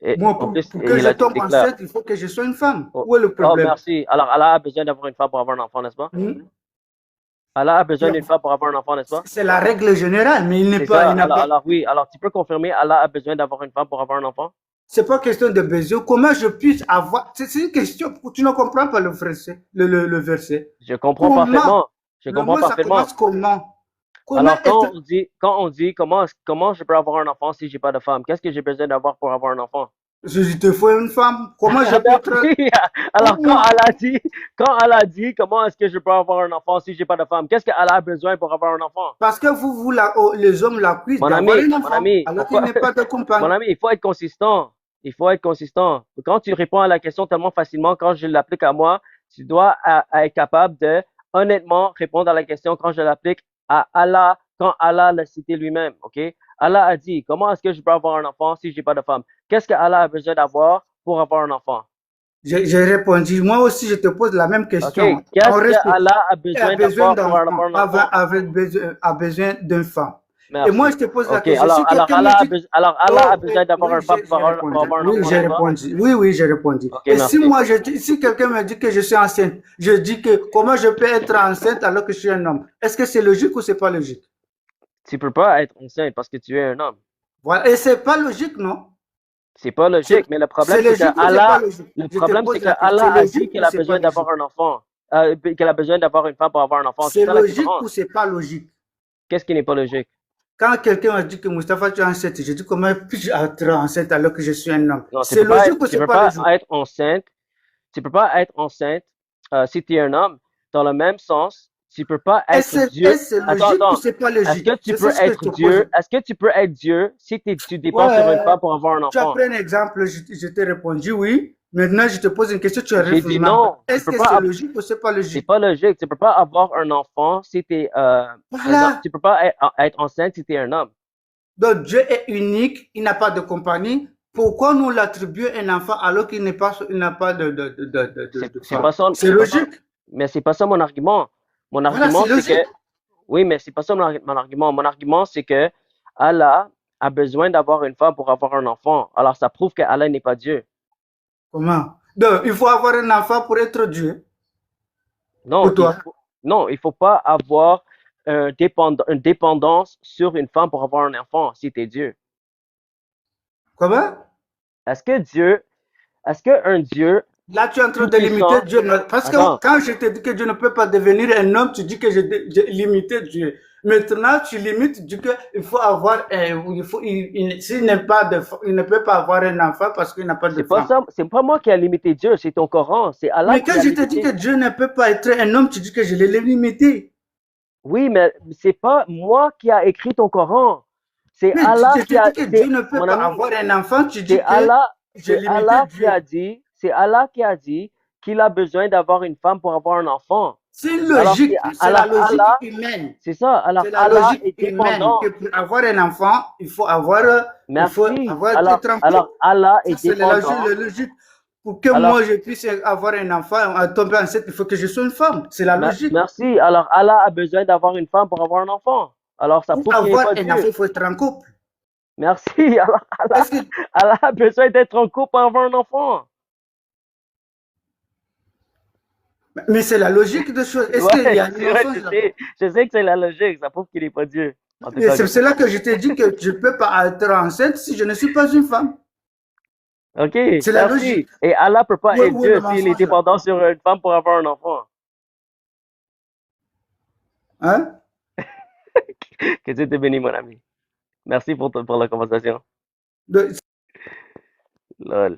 S1: Et
S3: Moi,
S1: en plus,
S3: pour que
S1: il
S3: je
S1: a dit
S3: tombe
S1: c'est clair.
S3: enceinte, il faut que je sois une femme.
S1: Oh,
S3: Où est le
S1: oh,
S3: problème?
S1: merci. Alors Allah a besoin d'avoir une femme pour avoir un enfant, n'est-ce pas?
S3: Hmm?
S1: Allah a besoin d'une femme pour avoir un enfant, n'est-ce pas?
S3: C'est la règle générale, mais il n'est
S1: C'est
S3: pas,
S1: ça.
S3: il n'a pas.
S1: Alors oui, alors tu peux confirmer, Allah a besoin d'avoir une femme pour avoir un enfant?
S3: C'est pas question de besoin. Comment je puisse avoir. C'est une question. Tu ne comprends pas le verset. Le verset.
S1: Je comprends
S3: Comment?
S1: parfaitement. Je
S3: Le
S1: comprends
S3: mot, ça
S1: parfaitement.
S3: commence comment? Comment
S1: Alors,
S3: être.
S1: quand on dit comment je peux avoir un enfant si j'ai pas de femme, qu'est-ce que j'ai besoin d'avoir pour avoir un enfant?
S3: Je te faut une femme. Comment je peux être.
S1: Merci. Alors,
S3: Pour moi.
S1: quand Allah dit, comment est-ce que je peux avoir un enfant si j'ai pas de femme, qu'est-ce que Allah a besoin pour avoir un enfant?
S3: Parce que vous les hommes l'accusent
S1: Mon
S3: d'avoir
S1: ami,
S3: un
S1: mon
S3: enfant.
S1: ami,
S3: Alors qu'il
S1: pourquoi?
S3: n'est pas de
S1: Mon
S3: compagne.
S1: ami, il faut être consistant. Il faut être consistant. Quand tu réponds à la question tellement facilement, quand je l'applique à moi, tu dois être capable de honnêtement répondre à la question quand je l'applique à Allah, quand Allah l'a cité lui-même. Ok? Allah a dit, comment est-ce que je peux avoir un enfant si j'ai pas de femme? Qu'est-ce que Allah a besoin d'avoir pour avoir un enfant?
S3: J'ai répondu. Moi aussi, je te pose la même
S1: Ok?
S3: question.
S1: Qu'est-ce que Allah a besoin
S3: besoin
S1: d'avoir pour
S3: d'enfant.
S1: avoir un enfant?
S3: A besoin d'une femme. Et
S1: Merci.
S3: moi, je te pose la
S1: Ok,
S3: question. Si quelqu'un me dit.
S1: Alors Allah a besoin d'avoir
S3: Oui,
S1: un femme pour avoir un
S3: Oui,
S1: enfant,
S3: j'ai
S1: n'est-ce pas?
S3: répondu. Oui, j'ai répondu.
S1: Ok,
S3: Et
S1: merci.
S3: si quelqu'un me dit que je suis enceinte, je dis que comment je peux être enceinte alors que je suis un homme? Est-ce que c'est logique ou c'est pas logique?
S1: Tu peux pas être enceinte parce que tu es un homme.
S3: Voilà. Et c'est pas logique, non?
S1: C'est pas logique, mais le problème
S3: C'est
S1: c'est
S3: logique
S1: que
S3: ou c'est
S1: Allah,
S3: pas logique?
S1: le
S3: Je te
S1: problème
S3: pose
S1: c'est que
S3: la question.
S1: Allah
S3: C'est
S1: a dit
S3: logique
S1: qu'il
S3: ou
S1: a
S3: c'est pas
S1: besoin d'avoir
S3: logique?
S1: un enfant, qu'il a besoin d'avoir une femme pour avoir un enfant. C'est
S3: C'est
S1: ça la
S3: logique
S1: différence.
S3: ou c'est pas logique?
S1: Qu'est-ce qui n'est pas logique?
S3: Quand quelqu'un m'a dit que Mustapha, tu es enceinte, je dis comment puis-je être enceinte alors que je suis un homme?
S1: Non,
S3: C'est logique ou
S1: tu
S3: c'est
S1: peux
S3: pas
S1: pas
S3: logique?
S1: être enceinte. Tu peux pas être enceinte si tu es un homme. Dans le même sens, tu peux pas être Dieu.
S3: Est-ce logique ou c'est pas
S1: Est-ce
S3: logique?
S1: que tu
S3: C'est
S1: peux
S3: ça ce que je
S1: être
S3: te
S1: Dieu?
S3: pose.
S1: Est-ce que tu peux être Dieu si tu dépends sur une
S3: Ouais,
S1: femme pour avoir un
S3: tu as
S1: enfant?
S3: pris un exemple, je t'ai répondu oui. Maintenant, je te pose une question, tu as
S1: J'ai dit
S3: réfléchi.
S1: non.
S3: Est-ce que c'est logique ou c'est pas
S1: C'est
S3: logique?
S1: pas logique. Tu peux pas avoir un enfant si tu es
S3: Voilà.
S1: tu peux pas être enceinte si tu es un homme.
S3: Donc, Dieu est unique, il n'a pas de compagnie. Pourquoi nous l'attribuons un enfant alors qu'il n'a pas de
S1: C'est
S3: femme?
S1: pas ça.
S3: C'est logique.
S1: Mais c'est pas ça mon argument. Mon
S3: Voilà,
S1: argument,
S3: c'est
S1: c'est que,
S3: logique.
S1: oui, mais c'est pas ça mon argument. Mon argument, c'est que Allah a besoin d'avoir une femme pour avoir un enfant. Alors, ça prouve que Allah n'est pas Dieu.
S3: Comment? Donc, il faut avoir un enfant pour être Dieu.
S1: Non,
S3: Pour toi.
S1: il faut pas avoir une dépendance sur une femme pour avoir un enfant si tu es Dieu.
S3: Comment?
S1: Est-ce qu'un Dieu
S3: Là, tu es en train
S1: tout
S3: de limiter
S1: puissant.
S3: Dieu. Parce que
S1: Attends,
S3: quand je te dis que Dieu ne peut pas devenir un homme, tu dis que j'ai limité Dieu. Maintenant, tu limites Dieu qu'il faut avoir, s'il n'est pas il ne peut pas avoir un enfant parce qu'il n'a pas de
S1: c'est pas
S3: femme.
S1: ça, c'est pas moi qui a limité Dieu, c'est ton Coran, c'est Allah
S3: Mais
S1: qui
S3: quand
S1: a
S3: je te dis que
S1: limité.
S3: Dieu ne peut pas être un homme, tu dis que je l'ai limité.
S1: Oui, mais c'est pas moi qui a écrit ton Coran. C'est
S3: Mais
S1: Allah
S3: je
S1: qui
S3: te
S1: a,
S3: dis que Dieu
S1: c'est,
S3: ne peut
S1: mon
S3: pas
S1: ami,
S3: avoir un enfant, tu dis que j'ai
S1: C'est
S3: limité
S1: Allah qui a
S3: Dieu.
S1: dit, c'est Allah qui a dit qu'il a besoin d'avoir une femme pour avoir un enfant.
S3: C'est
S1: Alors,
S3: logique, c'est la
S1: alors
S3: logique
S1: Allah,
S3: humaine.
S1: c'est ça, alors
S3: C'est la
S1: Allah
S3: logique
S1: est
S3: humaine que
S1: dépendant.
S3: pour avoir un enfant, il faut
S1: Merci.
S3: avoir être en couple.
S1: Alors Allah
S3: Ça,
S1: est
S3: c'est
S1: dépendant.
S3: la logique. Pour que
S1: Alors,
S3: moi, je puisse avoir un enfant, tomber enceinte, il faut que je sois une femme. C'est la logique.
S1: merci. Alors Allah a besoin d'avoir une femme pour avoir un enfant. Alors ça
S3: Pour
S1: prouve qu'il n'est
S3: avoir
S1: pas
S3: un enfant,
S1: Dieu.
S3: il faut être en couple.
S1: Merci. Alors
S3: Est-ce que,
S1: Allah a besoin d'être en couple pour avoir un enfant.
S3: mais c'est la logique des choses. Est-ce qu'il y
S1: Ouais,
S3: a un
S1: ouais,
S3: mensonge là-bas?
S1: je sais que c'est la logique, ça prouve qu'il n'est pas Dieu. En tout
S3: Et
S1: cas,
S3: c'est cela que je t'ai dit que je ne peux pas être enceinte si je ne suis pas une femme.
S1: ok,
S3: C'est la logique.
S1: merci. Et Allah peut pas être
S3: Où est le
S1: Dieu s'il est
S3: mensonge là?
S1: dépendant sur une femme pour avoir un enfant.
S3: Hein?
S1: Que Dieu te bénisse, mon ami. Merci pour la conversation.
S3: De-
S1: Lol.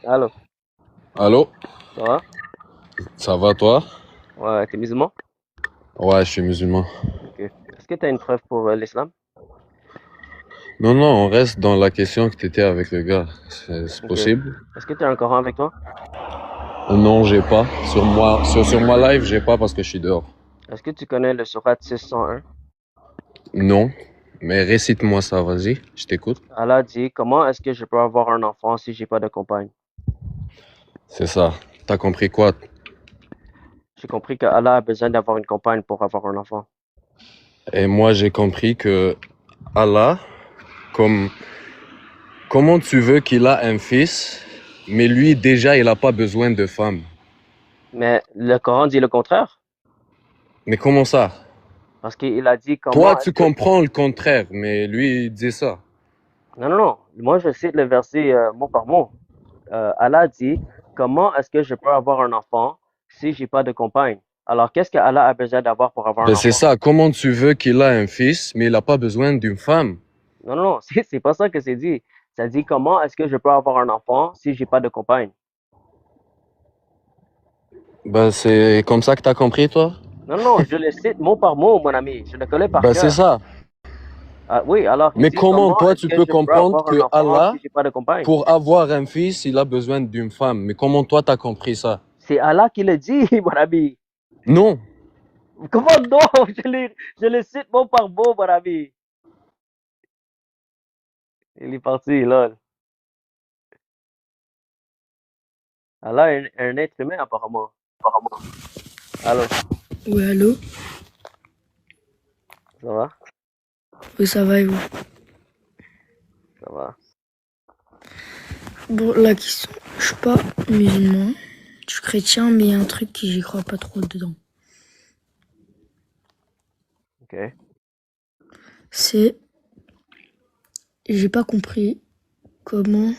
S1: Allô,
S4: Allô?
S1: ça va?
S4: Ça va toi?
S1: Ouais, t'es musulman?
S4: Ouais, je suis musulman.
S1: Ok. Est-ce que t'as une preuve pour l'islam?
S4: Non, non, on reste dans la question que t'étais avec le gars. C'est
S1: Ok.
S4: possible?
S1: Est-ce que t'as un Coran avec toi?
S4: Non, j'ai pas. Sur moi live, j'ai pas parce que je suis dehors.
S1: Est-ce que tu connais le surat 601?
S4: Non. Mais récite-moi ça, vas-y. Je t'écoute.
S1: Allah dit, comment est-ce que je peux avoir un enfant si j'ai pas de compagne?
S4: C'est ça. T'as compris quoi?
S1: J'ai compris que Allah a besoin d'avoir une compagne pour avoir un enfant.
S4: Et moi, j'ai compris que Allah, comme, comment tu veux qu'il a un fils, mais lui, déjà, il a pas besoin de femme.
S1: Mais le Coran dit le contraire.
S4: Mais comment ça?
S1: Parce qu'il a dit
S4: Toi,
S1: comment est-ce
S4: tu
S1: que...
S4: comprends le contraire, mais lui, il dit ça.
S1: Non, non, non. Moi, je cite le verset mot par mot. Allah dit, comment est-ce que je peux avoir un enfant si j'ai pas de compagne? Alors, qu'est-ce que Allah a besoin d'avoir pour avoir un
S4: Ben c'est
S1: enfant?
S4: ça. Comment tu veux qu'il a un fils, mais il n'a pas besoin d'une femme?
S1: Non, non, non, c'est pas ça que c'est dit. Ça dit, comment est-ce que je peux avoir un enfant si j'ai pas de compagne?
S4: Ben c'est comme ça que t'as compris, toi?
S1: Non, non, non, je le cite mot par mot, mon ami. Je le connais par
S4: Ben c'est
S1: cœur.
S4: ça.
S1: Ah, oui, alors il
S4: Mais
S1: dit,
S4: comment
S1: comment
S4: toi
S1: est-ce
S4: tu
S1: que
S4: peux
S1: je peux
S4: comprendre
S1: avoir un
S4: que
S1: enfant
S4: Allah,
S1: si j'ai pas de compagne?
S4: pour avoir un fils, il a besoin d'une femme? Mais comment toi t'as compris ça?
S1: C'est Allah qui le dit, mon ami.
S4: Non.
S1: Comment non? Je le cite mot par mot, mon ami. Il est parti, lol. Allah est un être humain, apparemment. Allô,
S5: Oui, allô?
S1: ça va?
S5: Oui, ça va et vous?
S1: Ça va.
S5: Bon, la question, je suis pas musulman, je suis chrétien, mais il y a un truc qui j'y crois pas trop dedans.
S1: Ok.
S5: C'est, j'ai pas compris comment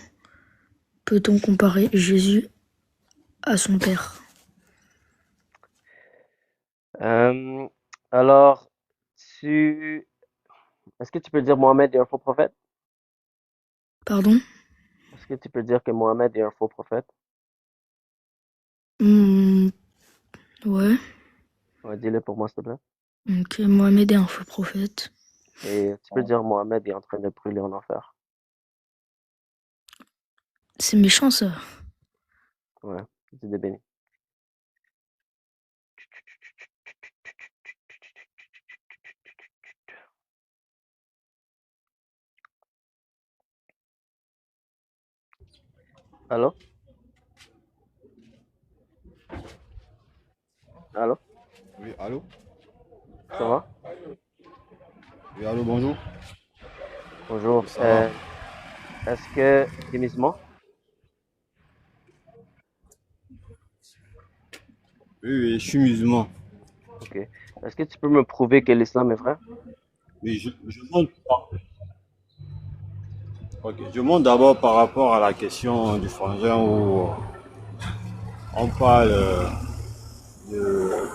S5: peut-on comparer Jésus à son père.
S1: Euh, alors, tu... Est-ce que tu peux dire Mohamed est un faux prophète?
S5: Pardon?
S1: Est-ce que tu peux dire que Mohamed est un faux prophète?
S5: Hmm, ouais.
S1: Ouais, dis-le pour moi, s'il te plaît.
S5: Ok, Mohamed est un faux prophète.
S1: Et tu peux dire Mohamed est en train de brûler en enfer.
S5: C'est méchant ça.
S1: Ouais, dis de béni. Allô? Allô?
S6: Oui, allô?
S1: Ça va?
S6: Oui, allô, bonjour.
S1: Bonjour.
S6: Oui, ça va.
S1: Est-ce que tu es musulman?
S6: Oui, oui, je suis musulman.
S1: Ok. Est-ce que tu peux me prouver que l'islam est vrai?
S6: Oui, je montre pas. Ok, je monte d'abord par rapport à la question du frangin où on parle de,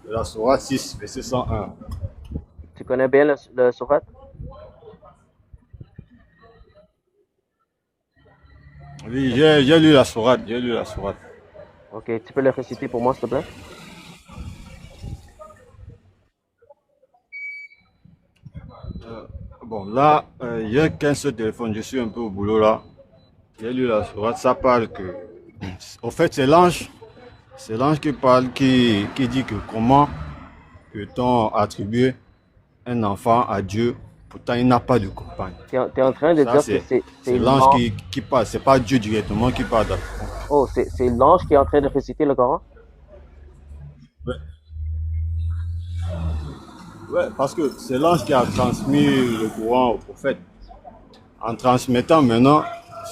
S6: de la Sourate 6, verset 101.
S1: Tu connais bien le sourate?
S6: Oui, j'ai lu la Sourate, j'ai lu la Sourate.
S1: Ok, tu peux le réciter pour moi, s'il te plaît?
S6: Bon, là, il n'y a qu'un seul téléphone, je suis un peu au boulot là. J'ai lu la Sourate, ça parle que. Au fait, c'est l'ange qui parle, qui dit que comment peut-on attribuer un enfant à Dieu, pourtant il n'a pas de compagne.
S1: T'es en train de
S6: Ça,
S1: dire que c'est
S6: c'est l'ange
S1: l'ange.
S6: qui parle, c'est pas Dieu directement qui parle.
S1: Oh, c'est l'ange qui est en train de réciter le Coran?
S6: Ouais. Ouais, parce que c'est l'ange qui a transmis le Coran au prophète. En transmettant maintenant,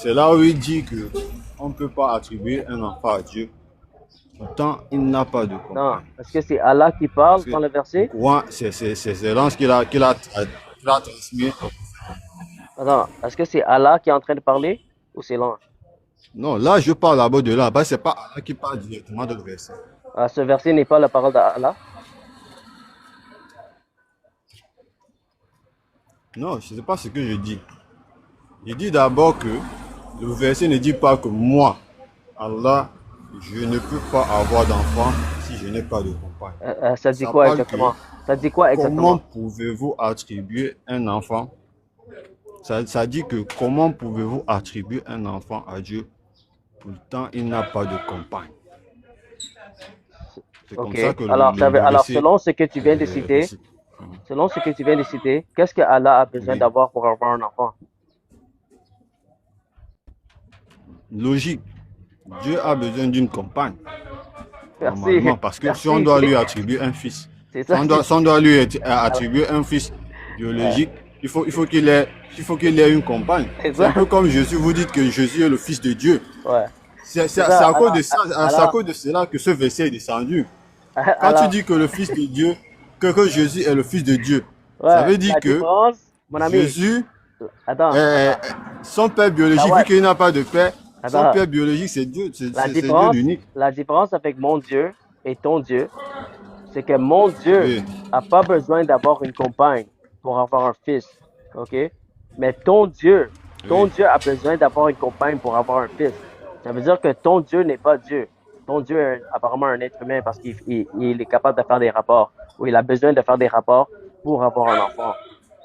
S6: c'est là où il dit que on ne peut pas attribuer un enfant à Dieu. Pourtant, il n'a pas de
S1: Non.
S6: compagne.
S1: Est-ce que c'est Allah qui
S6: Parce
S1: parle
S6: que
S1: dans le
S6: le
S1: verset?
S6: Coran, c'est l'ange qui l'a transmis.
S1: Attends, est-ce que c'est Allah qui est en train de parler ou c'est l'ange?
S6: Non, là, je parle d'abord de là. Bah, c'est pas Allah qui parle directement de le verset.
S1: Ah, ce verset n'est pas la parole d'Allah?
S6: Non, ce n'est pas ce que je dis. Je dis d'abord que le verset ne dit pas que moi, Allah, je ne peux pas avoir d'enfant si je n'ai pas de compagne.
S1: Ça dit
S6: Ça
S1: quoi
S6: parle que
S1: exactement? Ça dit quoi
S6: comment
S1: exactement?
S6: pouvez-vous attribuer un enfant? Ça dit que comment pouvez-vous attribuer un enfant à Dieu, pourtant il n'a pas de compagne. C'est comme
S1: Ok.
S6: ça que le
S1: Alors,
S6: verset
S1: selon ce que tu viens de citer,
S6: récite.
S1: qu'est-ce que Allah a besoin
S6: Oui,
S1: d'avoir pour avoir un enfant?
S6: logique. Dieu a besoin d'une compagne,
S1: Merci,
S6: normalement, parce que si on
S1: merci.
S6: doit lui attribuer un fils,
S1: C'est
S6: si
S1: ça,
S6: on doit, si on doit lui attribuer un fils
S1: ouais,
S6: biologique, il faut qu'il ait une compagne.
S1: c'est
S6: C'est un
S1: ça,
S6: peu comme Jésus, vous dites que Jésus est le fils de Dieu.
S1: ouais.
S6: C'est
S1: C'est ça.
S6: à cause de ça, c'est à cause de cela que ce verset est descendu. Quand tu
S1: Alors,
S6: dis que le fils de Dieu, que Jésus est le fils de Dieu, ça
S1: ouais,
S6: veut dire
S1: la
S6: que
S1: différence, mon ami,
S6: Jésus,
S1: attends,
S6: est- son père
S1: ah
S6: biologique,
S1: ouais,
S6: vu qu'il n'a pas de père, son
S1: attends,
S6: père biologique c'est Dieu,
S1: la
S6: c'est Dieu
S1: différence,
S6: l'unique.
S1: la différence avec mon Dieu et ton Dieu, c'est que mon Dieu
S6: Oui,
S1: a pas besoin d'avoir une compagne pour avoir un fils, ok? Mais ton
S6: oui.
S1: Dieu a besoin d'avoir une compagne pour avoir un fils. Ça veut dire que ton Dieu n'est pas Dieu. Ton Dieu est apparemment un être humain parce qu'il est capable de faire des rapports, ou il a besoin de faire des rapports pour avoir un enfant.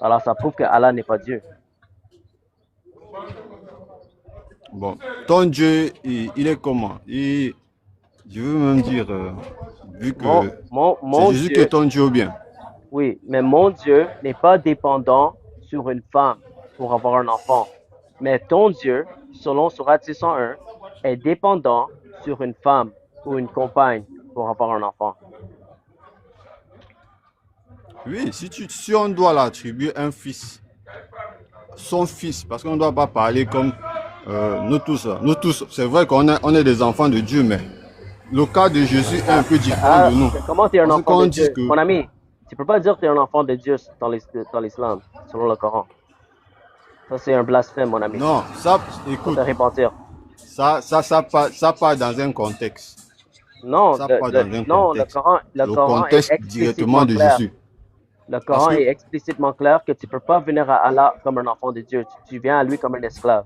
S1: Alors ça prouve que Allah n'est pas Dieu.
S6: Bon, ton Dieu, il est comment? Je veux même dire, vu que c'est
S1: Mon
S6: Jésus qui est
S1: Dieu,
S6: ton Dieu ou bien.
S1: oui, mais mon Dieu n'est pas dépendant sur une femme pour avoir un enfant. Mais ton Dieu, selon Surat 601, est dépendant sur une femme ou une compagne pour avoir un enfant.
S6: Oui, si on doit l'attribuer un fils, son fils, parce qu'on ne doit pas parler comme nous tous. Nous tous, c'est vrai on est des enfants de Dieu, mais le cas de Jésus est un peu différent de nous.
S1: Comment tu es un
S6: Parce que
S1: enfant
S6: quand
S1: de
S6: on dit
S1: Dieu?
S6: que
S1: Mon ami, tu peux pas dire que tu es un enfant de Dieu dans l'islam, selon le Coran. Ça, c'est un blasphème, mon ami.
S6: non, ça,
S1: Faut
S6: écoute,
S1: te repentir.
S6: ça part dans un contexte.
S1: Non,
S6: Ça part dans un
S1: non,
S6: contexte.
S1: le
S6: Le
S1: Coran est
S6: contexte directement
S1: explicitement
S6: de
S1: clair.
S6: Jésus.
S1: Le
S6: Parce
S1: Coran
S6: que,
S1: est explicitement clair que tu peux pas venir à Allah comme un enfant de Dieu. Tu viens à lui comme un esclave.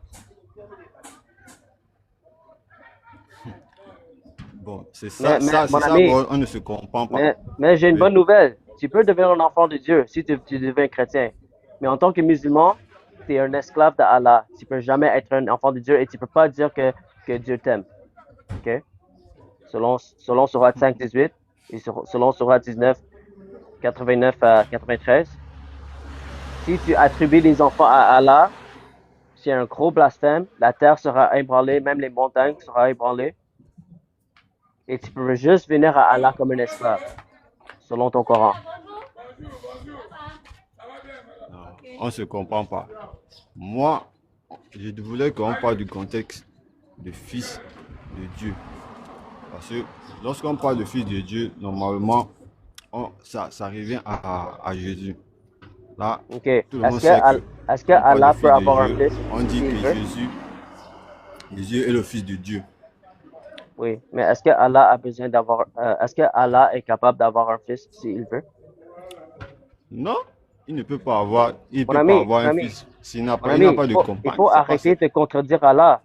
S6: bon, c'est
S1: Mon
S6: c'est ça,
S1: ami,
S6: on ne se comprend pas.
S1: mais j'ai une
S6: Oui.
S1: bonne nouvelle. Tu peux devenir un enfant de Dieu si tu deviens chrétien. Mais en tant que musulman, tu es un esclave d'Allah. Tu peux jamais être un enfant de Dieu et tu peux pas dire que Dieu t'aime. OK? Selon Surat 5, 18 et selon Surat 19, 89 à 93. Si tu attribues les enfants à Allah, c'est un gros blasphème. La terre sera ébranlée, même les montagnes seront ébranlées. Et tu peux juste venir à Allah comme un esclave, selon ton Coran.
S6: Non, on ne se comprend pas. Moi, je voulais qu'on parle du contexte de fils de Dieu. Parce que lorsqu'on parle de fils de Dieu, normalement, ça revient à Jésus. Là,
S1: Ok.
S6: tout le monde sait que
S1: Est-ce que
S6: on parle du
S1: Allah peut
S6: Fils de
S1: avoir un
S6: Dieu.
S1: fils
S6: On dit que
S1: s'il veut?
S6: Jésus est le Fils de Dieu.
S1: Oui. Mais est-ce que Allah a besoin d'avoir, est-ce que Allah est capable d'avoir un fils s'il veut?
S6: Non, il
S1: Mon
S6: peut pas
S1: ami,
S6: avoir
S1: mon
S6: un
S1: ami,
S6: fils
S1: mon
S6: il n'a
S1: ami,
S6: pas de
S1: il
S6: compagne.
S1: faut
S6: C'est pas ça.
S1: arrêter de contredire Allah.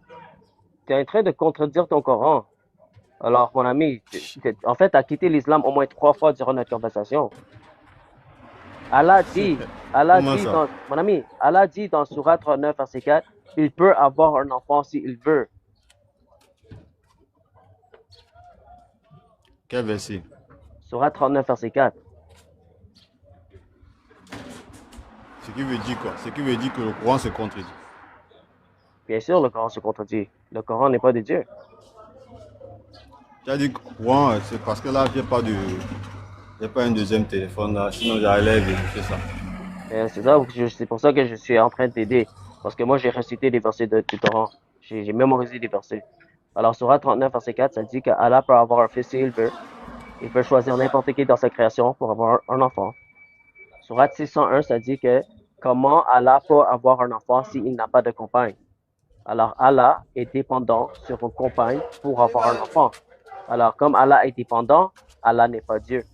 S1: Tu es en train de contredire ton Coran. Alors, mon ami, en fait, tu as quitté l'islam au moins 3 fois durant notre conversation. Allah dit,
S6: Comment ça?
S1: mon ami, Allah dit dans Surah 39, verset 4, il peut avoir un enfant s'il veut.
S6: Quel verset?
S1: Surah 39, verset 4.
S6: Ce qui veut dire quoi? Ce qui veut dire que le Coran se contredit.
S1: Bien sûr, le Coran se contredit. Le Coran n'est pas de Dieu.
S6: Tu as dit Coran, c'est parce que là, j'ai pas un deuxième téléphone là, sinon j'allais vérifier ça.
S1: C'est pour ça que je suis en train de t'aider. Parce que moi, j'ai récité des versets du Coran. J'ai mémorisé des versets. Alors, Surah 39, verset 4, ça dit qu'Allah peut avoir un fils s'il veut. Il peut choisir n'importe qui dans sa création pour avoir un enfant. Surah 601, ça dit que comment Allah peut avoir un enfant s'il n'a pas de compagne. Alors, Allah est dépendant sur une compagne pour avoir un enfant. Alors, comme Allah est dépendant, Allah n'est pas Dieu.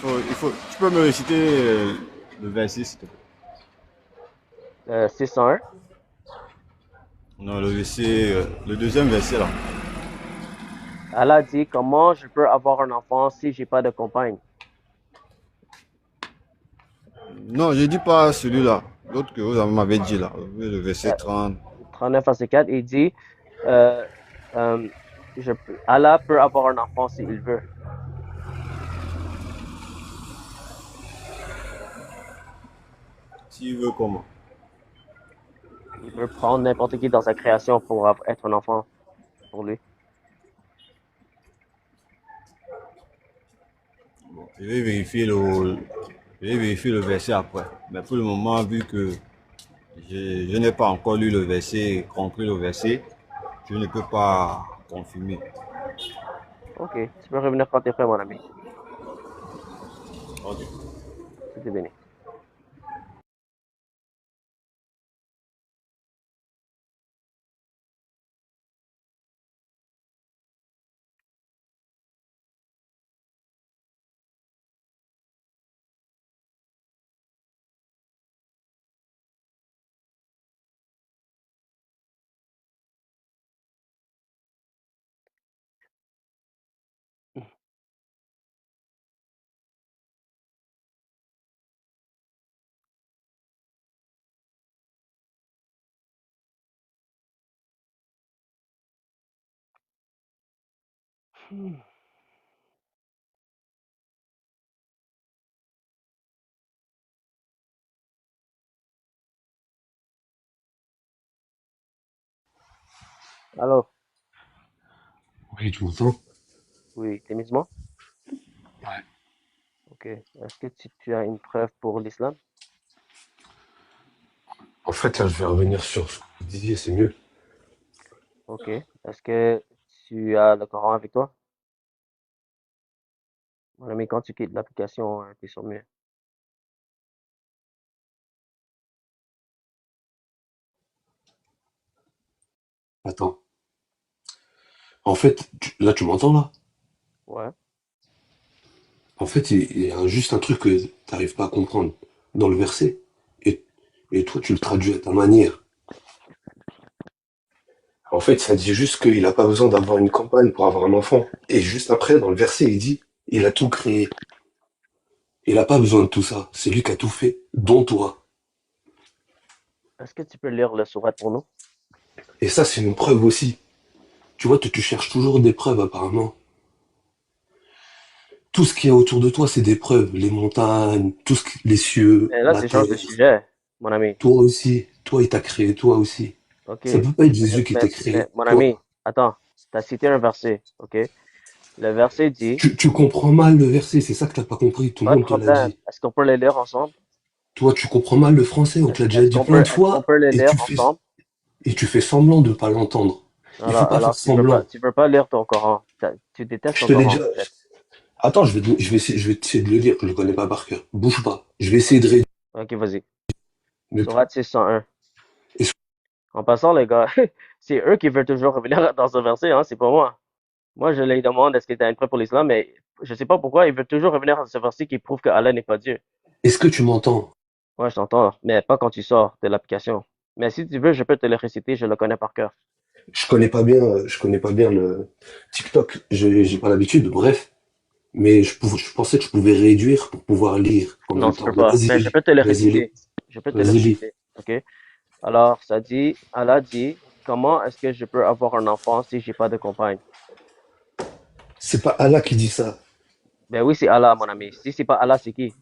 S6: Tu peux me réciter le verset, s'il te plaît?
S1: 601,
S6: Non, le verset, le deuxième verset là.
S1: Allah dit comment je peux avoir un enfant si j'ai pas de compagne.
S6: Non, je dis pas celui-là. L'autre que vous m'avez dit là. Le verset 30.
S1: 39 verset 4, il dit euh, euh, Allah peut avoir un enfant s'il veut.
S6: S'il veut comment?
S1: Il peut prendre n'importe qui dans sa création pour être un enfant pour lui.
S6: Bon, je vais vérifier le verset après. Mais pour le moment, vu que je n'ai pas encore lu le verset, compris le verset, je ne peux pas confirmer.
S1: Ok, tu peux revenir quand t'es prêt, mon ami.
S6: Ok.
S1: C'était béni. Alors,
S4: Oui, tu m'entends?
S1: oui, t'es musulman?
S4: Ouais.
S1: Ok. Est-ce que tu as une preuve pour l'islam?
S4: En fait, là, je vais revenir sur ce que vous disiez, c'est mieux.
S1: Ok. Est-ce que tu as le Coran avec toi? Mon ami, quand tu quittes l'application, t'es sur mieux.
S4: Attends. En fait, là, tu m'entends, là?
S1: Ouais.
S4: En fait, il y a juste un truc que t'arrives pas à comprendre dans le verset. Et, et toi, tu le traduis à ta manière. En fait, ça dit juste qu'il a pas besoin d'avoir une campagne pour avoir un enfant. Et juste après, dans le verset, il dit, il a tout créé. Il a pas besoin de tout ça. C'est lui qui a tout fait, dont toi.
S1: Est-ce que tu peux lire le surat pour nous?
S4: Et ça, c'est une preuve aussi. Tu vois, tu cherches toujours des preuves, apparemment. Tout ce qu'il y a autour de toi, c'est des preuves. Les montagnes, les cieux,
S1: Mais là,
S4: la
S1: tu changes de
S4: terre.
S1: sujet, mon ami.
S4: Toi aussi. Toi, il t'a créé, toi aussi.
S1: Ok.
S4: Ça peut pas être Jésus qui t'a
S1: Mais
S4: créé.
S1: mon
S4: Toi.
S1: ami, attends. Tu as cité un verset, ok? Le verset dit,
S4: Tu comprends mal le verset, c'est ça que t'as pas compris. Tout le
S1: pas de
S4: monde te l'a
S1: problème.
S4: dit.
S1: Est-ce qu'on peut les lire ensemble?
S4: Toi, tu comprends mal le français, on te l'a déjà dit plein de
S1: Est-ce qu'on
S4: fois,
S1: peut les lire ensemble?
S4: et tu fais semblant de pas l'entendre. Il faut pas faire
S1: Alors
S4: semblant.
S1: tu veux pas lire ton Coran. Tu détestes
S7: Je
S1: ton
S7: te l'ai
S1: Coran,
S7: déjà.
S1: en fait.
S7: Attends, je vais essayer de le lire, je le connais pas par cœur. Bouge pas. Je vais essayer de réduire.
S1: Ok, vas-y.
S7: Mais
S1: Sourate 601.
S7: est-ce-
S1: En passant, les gars, c'est eux qui veulent toujours revenir dans ce verset, hein, c'est pas moi. Moi, je les demande est-ce que tu es prêt pour l'islam, mais je sais pas pourquoi ils veulent toujours revenir dans ce verset qui prouve que Allah n'est pas Dieu.
S7: est-ce que tu m'entends?
S1: Ouais, je t'entends, mais pas quand tu sors de l'application. Mais si tu veux, je peux te le réciter, je le connais par cœur.
S7: Je connais pas bien le TikTok. J'ai pas l'habitude. Bref. Mais je pensais que je pouvais réduire pour pouvoir lire en
S1: Non,
S7: même
S1: tu
S7: temps.
S1: peux
S7: Mais
S1: pas. Mais je peux te le
S7: vas-y, lis.
S1: réciter. Je peux te le
S7: Vas-y, lis.
S1: réciter. Ok? Alors, ça dit, Allah dit, comment est-ce que je peux avoir un enfant si j'ai pas de compagne?
S7: C'est pas Allah qui dit ça.
S1: Ben oui, c'est Allah, mon ami. Si c'est pas Allah, c'est qui?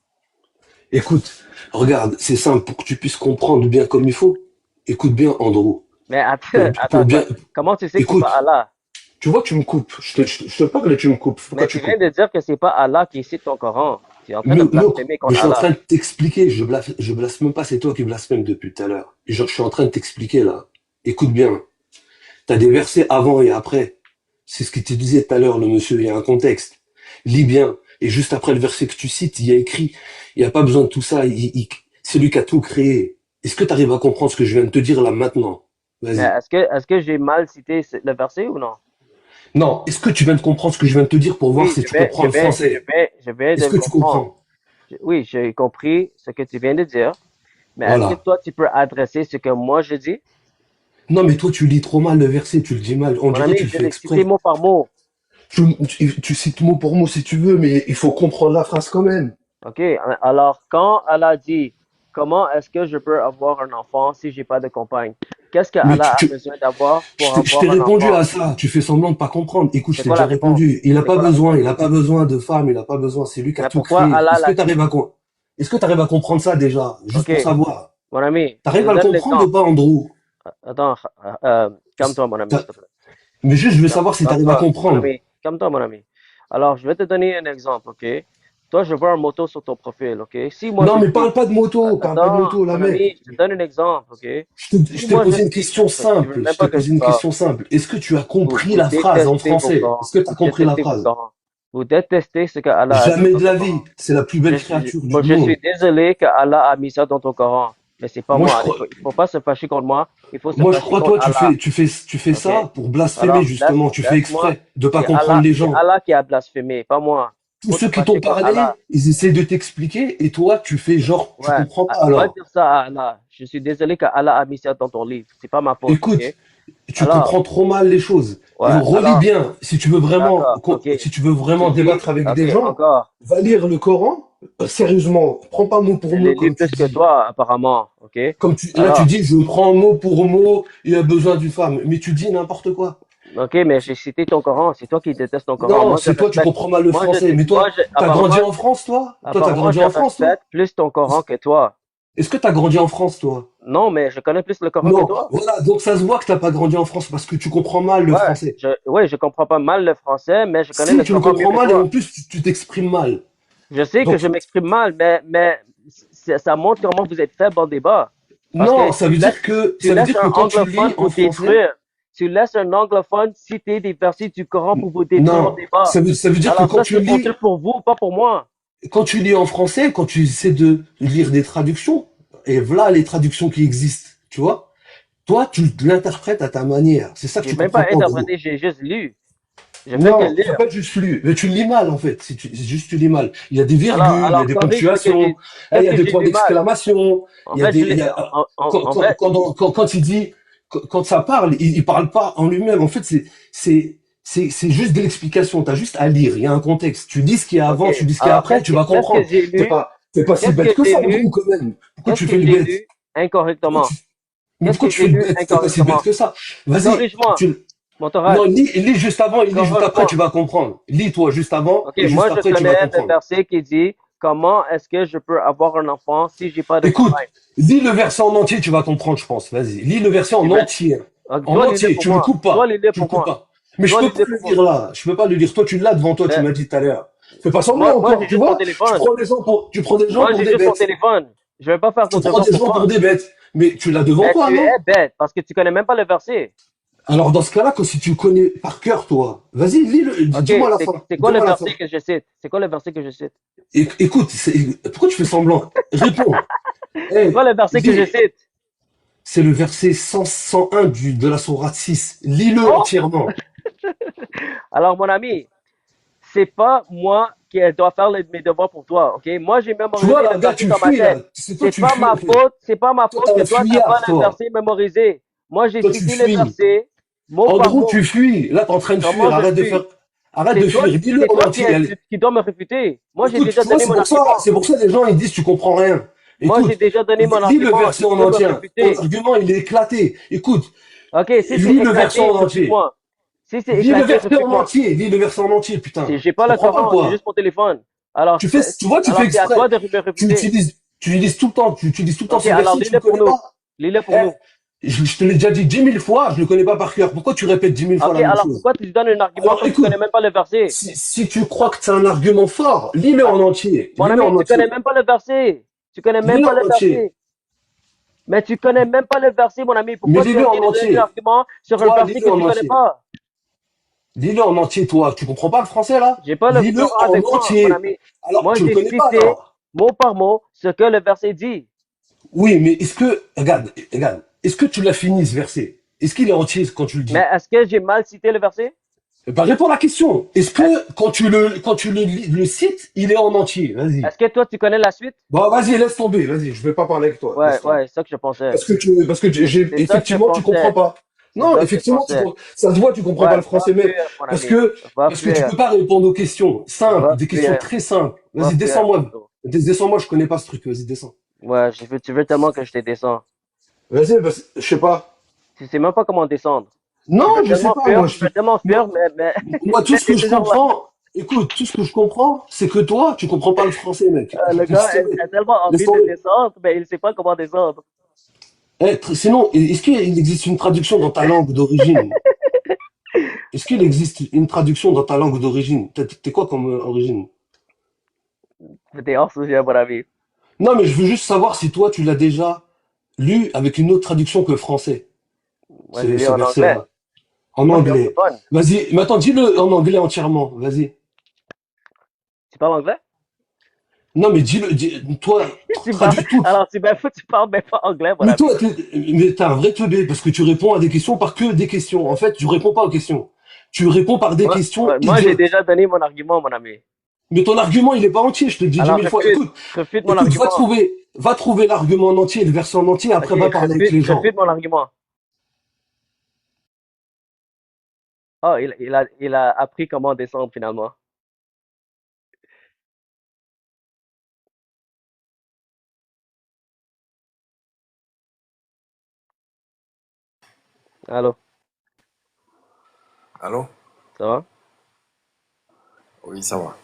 S7: Écoute, regarde, c'est simple pour que tu puisses comprendre bien comme il faut. Écoute bien, Andrew.
S1: Mais attends,
S7: Pour,
S1: attends,
S7: pour bien,
S1: attends. Comment tu sais que c'est pas
S7: écoute,
S1: Allah?
S7: tu vois que tu me coupes. Je te parle et tu me coupes. Pourquoi
S1: Mais tu
S7: tu
S1: viens
S7: coupes?
S1: de dire que c'est pas Allah qui cite ton Coran. Tu es en train de
S7: Look,
S1: blasphémer
S7: mais
S1: contre
S7: je suis en train
S1: Allah.
S7: de t'expliquer. Je blasphème pas, c'est toi qui blasphème depuis tout à l'heure. Je suis en train de t'expliquer là. Écoute bien. T'as des versets avant et après. C'est ce qu'il te disait tout à l'heure, le monsieur. Il y a un contexte. Lis bien. Et juste après le verset que tu cites, il y a écrit. Il n'y a pas besoin de tout ça. C'est lui qui a tout créé. Est-ce que tu arrives à comprendre ce que je viens de te dire là maintenant?
S1: Mais
S7: Vas-y.
S1: est-ce que j'ai mal cité le verset ou non?
S7: Non, est-ce que tu viens de comprendre ce que je viens de te dire pour voir
S1: Oui,
S7: si tu comprends le français?
S1: je viens de
S7: Est-ce
S1: le
S7: que tu
S1: comprendre.
S7: comprends?
S1: Oui, j'ai compris ce que tu viens de dire. Mais est-ce que
S7: Voilà.
S1: toi, tu peux adresser ce que moi je dis?
S7: Non, mais toi, tu lis trop mal le verset, tu le dis mal. On
S1: Mon
S7: dirait que
S1: ami,
S7: tu le
S1: je
S7: fais
S1: l'ai cité
S7: exprès.
S1: mot par mot.
S7: Tu cites mot pour mot si tu veux, mais il faut comprendre la phrase quand même.
S1: OK? Alors, quand Allah dit, comment est-ce que je peux avoir un enfant si j'ai pas de compagne? Qu'est-ce que
S7: Mais
S1: Allah a besoin d'avoir pour
S7: je t'ai
S1: avoir un
S7: répondu
S1: enfant?
S7: à ça. Tu fais semblant de pas comprendre. Écoute, je
S1: C'est
S7: t'ai
S1: quoi la
S7: déjà
S1: réponse?
S7: répondu.
S1: C'est quoi la réponse?
S7: Il a pas besoin de femme, il a pas besoin. C'est lui qui a
S1: Mais
S7: tout
S1: pourquoi
S7: créé.
S1: Allah l'a dit?
S7: Est-ce que tu arrives à comprendre ça déjà? Juste pour
S1: OK,
S7: savoir.
S1: mon ami, je
S7: T'arrives
S1: te
S7: à le
S1: donne
S7: comprendre ou
S1: l'exemple.
S7: pas, Andrew?
S1: Attends, calme-toi, mon ami, s'il
S7: T'as-
S1: te plaît.
S7: Mais juste, je veux savoir si t'arrives à
S1: Calme-toi, mon
S7: comprendre.
S1: ami. Calme-toi, mon ami. Alors, je vais te donner un exemple, OK? Toi, je vois une moto sur ton profil, OK? Si moi
S7: Non,
S1: je
S7: mais
S1: dis,
S7: parle pas de
S1: attends,
S7: moto, là,
S1: mon
S7: mec.
S1: ami, je te donne un exemple, OK?
S7: Je
S1: Si
S7: t'ai
S1: moi je
S7: posé une
S1: dis,
S7: question
S1: tu veux
S7: simple.
S1: même
S7: Je t'ai
S1: pas que je
S7: posé une
S1: parle.
S7: question simple. Est-ce que tu as compris
S1: Vous
S7: la phrase en
S1: détestez vos
S7: français?
S1: Corans.
S7: Est-ce que tu
S1: Vous
S7: as compris la
S1: détestez vos
S7: phrase?
S1: Corans. Vous détestez ce que Allah a dit
S7: Jamais
S1: dans
S7: de
S1: son
S7: la vie.
S1: Coran.
S7: C'est la plus belle créature du
S1: Moi, je suis
S7: monde.
S1: désolé que Allah a mis ça dans ton Coran. Mais c'est pas
S7: Moi, je
S1: moi.
S7: crois,
S1: Il faut pas se fâcher contre moi. Il faut se
S7: moi, je
S1: fâcher
S7: crois,
S1: contre
S7: toi,
S1: Allah.
S7: tu fais
S1: OK?
S7: ça pour blasphémer,
S1: Alors,
S7: justement. Tu fais
S1: laisse-moi.
S7: exprès de pas comprendre les
S1: C'est
S7: gens.
S1: Allah qui a blasphémé, pas moi.
S7: Tous
S1: Faut te
S7: ceux qui t'ont
S1: fâcher contre
S7: parlé,
S1: Allah.
S7: ils essaient de t'expliquer et toi, tu fais genre, tu
S1: Ouais.
S7: comprends pas
S1: Va
S7: alors.
S1: dire ça à Allah. Je suis désolé que Allah a mis ça dans ton livre. C'est pas ma faute,
S7: Écoute,
S1: OK?
S7: tu
S1: Alors,
S7: comprends trop mal les choses. Et
S1: ouais.
S7: relis
S1: Alors,
S7: bien.
S1: d'accord. OK.
S7: Si tu veux
S1: Tu
S7: vraiment
S1: dis,
S7: débattre avec
S1: OK,
S7: des gens,
S1: encore.
S7: va lire le Coran. Sérieusement, prends pas mot pour
S1: Je
S7: mot
S1: l'ai lu
S7: comme tu
S1: plus que
S7: dis.
S1: toi, apparemment. OK?
S7: Là, tu
S1: Alors,
S7: dis, je prends mot pour mot, il a besoin d'une femme. Mais tu dis n'importe quoi.
S1: OK, mais j'ai cité ton Coran. C'est toi qui détestes ton Coran.
S7: Non,
S1: Moi, je
S7: c'est toi, tu
S1: respecte.
S7: comprends mal le français. Mais toi, t'as grandi en France, toi? Toi, t'as
S1: Apparemment,
S7: grandi
S1: je
S7: en France, toi?
S1: respecte plus ton Coran que toi.
S7: Est-ce que t'as grandi en France, toi?
S1: Non, mais je connais plus le Coran que
S7: Non.
S1: toi.
S7: Voilà, donc ça se voit que t'as pas grandi en France parce que tu comprends mal le
S1: Ouais,
S7: français.
S1: je comprends pas mal le français, mais je connais
S7: Si,
S1: le
S7: tu le
S1: Coran mieux
S7: comprends
S1: que
S7: mal et
S1: toi.
S7: en plus, tu t'exprimes mal.
S1: Je sais que
S7: Donc,
S1: je m'exprime mal, mais ça montre comment vous êtes faible en débat. Parce que
S7: non,
S1: tu
S7: ça veut
S1: laisses
S7: dire que
S1: un
S7: quand tu
S1: anglophone
S7: lis en
S1: vous
S7: français,
S1: détruire. Tu laisses un anglophone citer des versets du Coran pour vous détruire en
S7: non,
S1: débat.
S7: ça veut dire que
S1: Alors ça, c'est honteux pour vous, pas pour moi.
S7: quand tu lis en français, quand tu essaies de lire des traductions, et voilà les traductions qui existent, tu vois, toi, tu l'interprètes à ta manière. C'est ça que
S1: J'ai
S7: tu
S1: même
S7: comprends
S1: pas
S7: pas, en gros.
S1: interprété, j'ai juste lu. Je fais que
S7: Non, t'as
S1: lire.
S7: pas juste lu, mais tu le lis mal, en fait. C'est juste tu lis mal. Il y a des virgules, il y a
S1: Alors
S7: des
S1: corrige ce que
S7: ponctuations,
S1: j'ai,
S7: il y
S1: qu'est-ce
S7: a
S1: que
S7: des
S1: j'ai
S7: points
S1: lu mal.
S7: d'exclamation,
S1: En
S7: il y a
S1: fait,
S7: des, il y a,
S1: en fait,
S7: quand il dit, quand ça parle, il parle pas en lui-même. En fait, c'est juste de l'explication. T'as juste à lire. Il y a un contexte. Tu dis ce qu'il y a
S1: ok.
S7: avant, tu dis ce qu'il y a
S1: Alors
S7: après, tu vas
S1: qu'est-ce que
S7: comprendre.
S1: j'ai lu?
S7: T'es pas si
S1: Qu'est-ce
S7: bête
S1: que
S7: que
S1: j'ai
S7: ça,
S1: lu?
S7: Andrew, quand même. Pourquoi
S1: Qu'est-ce
S7: tu fais
S1: que
S7: le
S1: j'ai
S7: bête?
S1: lu incorrectement?
S7: Mais
S1: Qu'est-ce
S7: pourquoi
S1: que
S7: tu
S1: j'ai
S7: fais le
S1: lu
S7: bête? T'es pas si bête
S1: incorrectement?
S7: que ça. Vas-y,
S1: Corrige-moi, mon
S7: non,
S1: Torah.
S7: lis juste avant et lis juste après, tu
S1: Corrige-moi.
S7: vas comprendre. Lis-toi juste avant
S1: Ok,
S7: et juste
S1: moi je
S7: après, tu vas
S1: connais le
S7: comprendre.
S1: verset qui dit comment est-ce que je peux avoir un enfant si j'ai pas de
S7: Écoute,
S1: compagne?
S7: lis le verset en entier, tu vas comprendre, je pense. Vas-y, lis le verset
S1: Ok,
S7: en
S1: ben,
S7: entier.
S1: ok,
S7: En
S1: toi lis-le
S7: entier,
S1: pour
S7: tu le
S1: moi.
S7: coupes
S1: Toi
S7: pas.
S1: lis-le
S7: Tu le
S1: pour
S7: coupes
S1: moi.
S7: pas. Mais je
S1: Toi
S7: peux pas
S1: lis-le
S7: le
S1: pour moi.
S7: lire là. Je peux pas le lire. Toi, tu l'as devant toi, tu
S1: Ben,
S7: m'as dit tout à l'heure. Fais pas semblant
S1: moi j'ai
S7: encore, tu
S1: juste mon
S7: vois?
S1: téléphone.
S7: Tu prends des gens
S1: Moi
S7: pour
S1: j'ai
S7: des
S1: juste mon
S7: bêtes.
S1: téléphone. Je vais pas faire
S7: Tu
S1: ton
S7: prends
S1: devoir
S7: des
S1: pour
S7: gens pour
S1: toi.
S7: des bêtes. Mais tu l'as devant
S1: Mais
S7: toi,
S1: tu
S7: non?
S1: es bête parce que tu connais même pas le verset.
S7: Alors dans ce cas-là, que si tu le connais par cœur, toi, vas-y, lis-le,
S1: Ok,
S7: dis-moi la fin.
S1: c'est quoi le
S7: Dis-moi la fin.
S1: verset que je cite? C'est quoi le verset que je cite?
S7: Écoute, pourquoi tu fais semblant? Réponds.
S1: C'est quoi
S7: Eh,
S1: le verset que je
S7: lis.
S1: cite?
S7: C'est le verset 101 de la sourate 6. Lis-le
S1: Oh!
S7: entièrement.
S1: Alors, mon ami, c'est pas moi qui dois faire mes devoirs pour toi, ok? Moi, j'ai
S7: Tu vois,
S1: mémorisé
S7: là,
S1: le
S7: gars,
S1: verset
S7: tu
S1: dans ma
S7: fuis, là.
S1: tête.
S7: C'est toi, tu fuis, en fait.
S1: C'est pas ma
S7: Toi,
S1: faute
S7: t'es
S1: que
S7: un
S1: toi, t'as pas
S7: fuyard,
S1: le
S7: toi.
S1: verset mémorisé. Moi, j'ai
S7: Toi, tu
S1: cité le
S7: fuis.
S1: verset mot
S7: En
S1: par
S7: gros,
S1: mot.
S7: tu fuis. Là, t'es en train de
S1: Comment
S7: fuir.
S1: je suis?
S7: Arrête de fuir. Dis-le
S1: C'est
S7: en
S1: toi
S7: entier. Allez.
S1: qui dois me réfuter. Moi, j'ai
S7: Écoute,
S1: déjà
S7: tu vois,
S1: donné mon argument.
S7: c'est pour ça que les gens, ils disent, tu comprends rien.
S1: Moi, j'ai
S7: Écoute,
S1: déjà donné mon
S7: lis le
S1: argument.
S7: verset
S1: Si tu
S7: en
S1: veux me
S7: entier. Ton
S1: réfuter.
S7: argument, il est éclaté. Écoute,
S1: Ok, si c'est
S7: lis le verset
S1: éclaté,
S7: en entier.
S1: réfute-moi. Si c'est
S7: Lis le
S1: éclaté,
S7: verset en
S1: réfute-moi.
S7: entier. Lis le verset en entier, putain.
S1: J'ai
S7: Tu
S1: pas le
S7: comprends pas ou
S1: Coran, j'ai
S7: quoi?
S1: juste mon téléphone. Alors,
S7: Tu vois, tu fais
S1: c'est à
S7: exprès.
S1: toi de me réfuter.
S7: Tu utilises tout le temps, tu utilises tout le temps
S1: Ok,
S7: ce
S1: alors
S7: verset, tu le
S1: lis-le pour
S7: connais
S1: nous.
S7: pas.
S1: Lis-le pour
S7: Eh,
S1: nous.
S7: je te l'ai déjà dit 10 000 fois, je le connais pas par cœur. Pourquoi tu répètes 10 000 fois
S1: Ok,
S7: la même
S1: alors
S7: chose?
S1: pourquoi tu donnes un argument
S7: Alors
S1: comme tu connais
S7: écoute,
S1: même pas le verset?
S7: si tu crois que c'est un argument fort, lis-le
S1: Ah,
S7: en entier.
S1: mon
S7: Lis-le
S1: ami,
S7: en
S1: tu connais
S7: entier.
S1: même pas le verset. Tu connais même
S7: Lis-le
S1: pas
S7: en
S1: le
S7: entier.
S1: verset. Mais tu connais même pas le verset, mon ami.
S7: Mais
S1: Pourquoi tu
S7: lis-le
S1: essaies
S7: en
S1: de donner un
S7: entier.
S1: argument sur un
S7: Toi,
S1: verset que
S7: lis-le en
S1: tu connais
S7: entier.
S1: pas?
S7: Lis-le en entier, toi. Tu comprends pas le français, là?
S1: J'ai pas le
S7: Lis-le
S1: Coran
S7: en
S1: avec moi, mon
S7: entier.
S1: ami.
S7: Alors,
S1: Moi,
S7: tu le
S1: j'ai
S7: connais pas,
S1: cité
S7: alors?
S1: mot par mot ce que le verset dit.
S7: Oui, mais regarde. Est-ce que tu l'as fini, ce verset? Est-ce qu'il est entier quand tu le
S1: Mais
S7: dis?
S1: est-ce que j'ai mal cité le verset?
S7: Bah, réponds à la question. Est-ce
S1: Est-ce
S7: que quand tu le cites, il est en entier? Vas-y.
S1: est-ce que toi, tu connais la suite?
S7: Bon, vas-y, laisse tomber. Vas-y, je vais pas parler avec toi. Laisse tomber.
S1: Ouais, c'est ça que je pensais.
S7: Parce que
S1: C'est ça que je
S7: effectivement, tu comprends
S1: pensais.
S7: pas.
S1: C'est
S7: Non,
S1: ça que je
S7: effectivement,
S1: pensais.
S7: ça se voit, tu comprends pas
S1: Ouais,
S7: le
S1: va
S7: français, mais
S1: fuir, mon ami. Va
S7: parce que tu
S1: fuir.
S7: peux pas répondre aux questions simples,
S1: Va
S7: des questions
S1: fuir.
S7: très simples.
S1: Va
S7: Vas-y,
S1: fuir,
S7: descends-moi.
S1: plutôt.
S7: Descends-moi, je connais pas ce truc. Vas-y, descends.
S1: Ouais, tu veux tellement que je te descends.
S7: Vas-y, je sais pas.
S1: Tu sais même pas comment descendre.
S7: Non, je sais pas,
S1: Tu veux tellement fuir,
S7: moi, moi, tout
S1: mais
S7: ce que
S1: t'es
S7: je
S1: toujours là.
S7: comprends, écoute, tout ce que je comprends, c'est que toi, tu comprends pas le français, mec.
S1: Le
S7: Laisse
S1: gars
S7: tomber.
S1: a tellement
S7: Laisse
S1: envie de
S7: tomber.
S1: descendre, mais il sait pas comment descendre.
S7: Sinon, est-ce qu'il existe une traduction dans ta langue d'origine? Est-ce qu'il existe une traduction dans ta langue d'origine? T'es quoi comme origine?
S1: T'es hors sujet, mon ami.
S7: Non, mais je veux juste savoir si toi, tu l'as déjà lu avec une autre traduction que le français,
S1: Moi, j'ai lu
S7: ce
S1: en anglais.
S7: verset-là. En
S1: Moi, je suis
S7: anglais.
S1: anglophone.
S7: Vas-y, mais attends, dis-le en anglais entièrement. Vas-y.
S1: Tu parles anglais?
S7: Non, mais toi, traduis tout.
S1: Alors, tu parles même pas anglais, mon
S7: Mais
S1: ami.
S7: toi, t'es un vrai teubé parce que tu réponds à des questions par que des questions. En fait, tu réponds pas aux questions. Tu réponds par des questions
S1: Moi, j'ai
S7: idiotes.
S1: déjà donné mon argument, mon ami.
S7: Mais ton argument, il est pas entier, je te le dis 10 000 fois.
S1: Refute mon
S7: Écoute,
S1: argument.
S7: va trouver l'argument en entier, le verset en entier,
S1: Ok,
S7: après va parler avec les gens.
S1: refute mon argument. Oh, il a appris comment descendre finalement. Allô,
S8: Allô?
S1: ça va?
S8: Oui, ça va.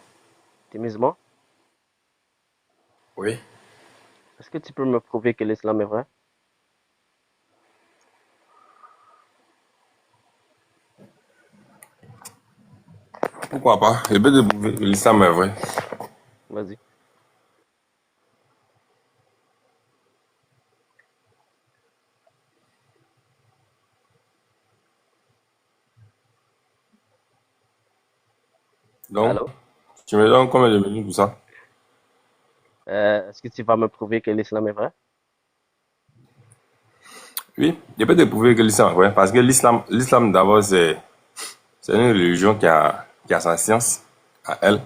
S1: T'es musulman?
S8: Oui.
S1: Est-ce que tu peux me prouver que l'islam est vrai?
S8: Pourquoi pas? Je peux te prouver que l'islam est vrai.
S1: Vas-y.
S8: Donc,
S1: Allô?
S8: tu me donnes combien de minutes pour ça?
S1: Est-ce que tu vas me prouver que l'islam est vrai?
S8: Oui, je peux te prouver que l'islam est vrai. Parce que l'islam d'abord, c'est une religion qui a sa science à elle.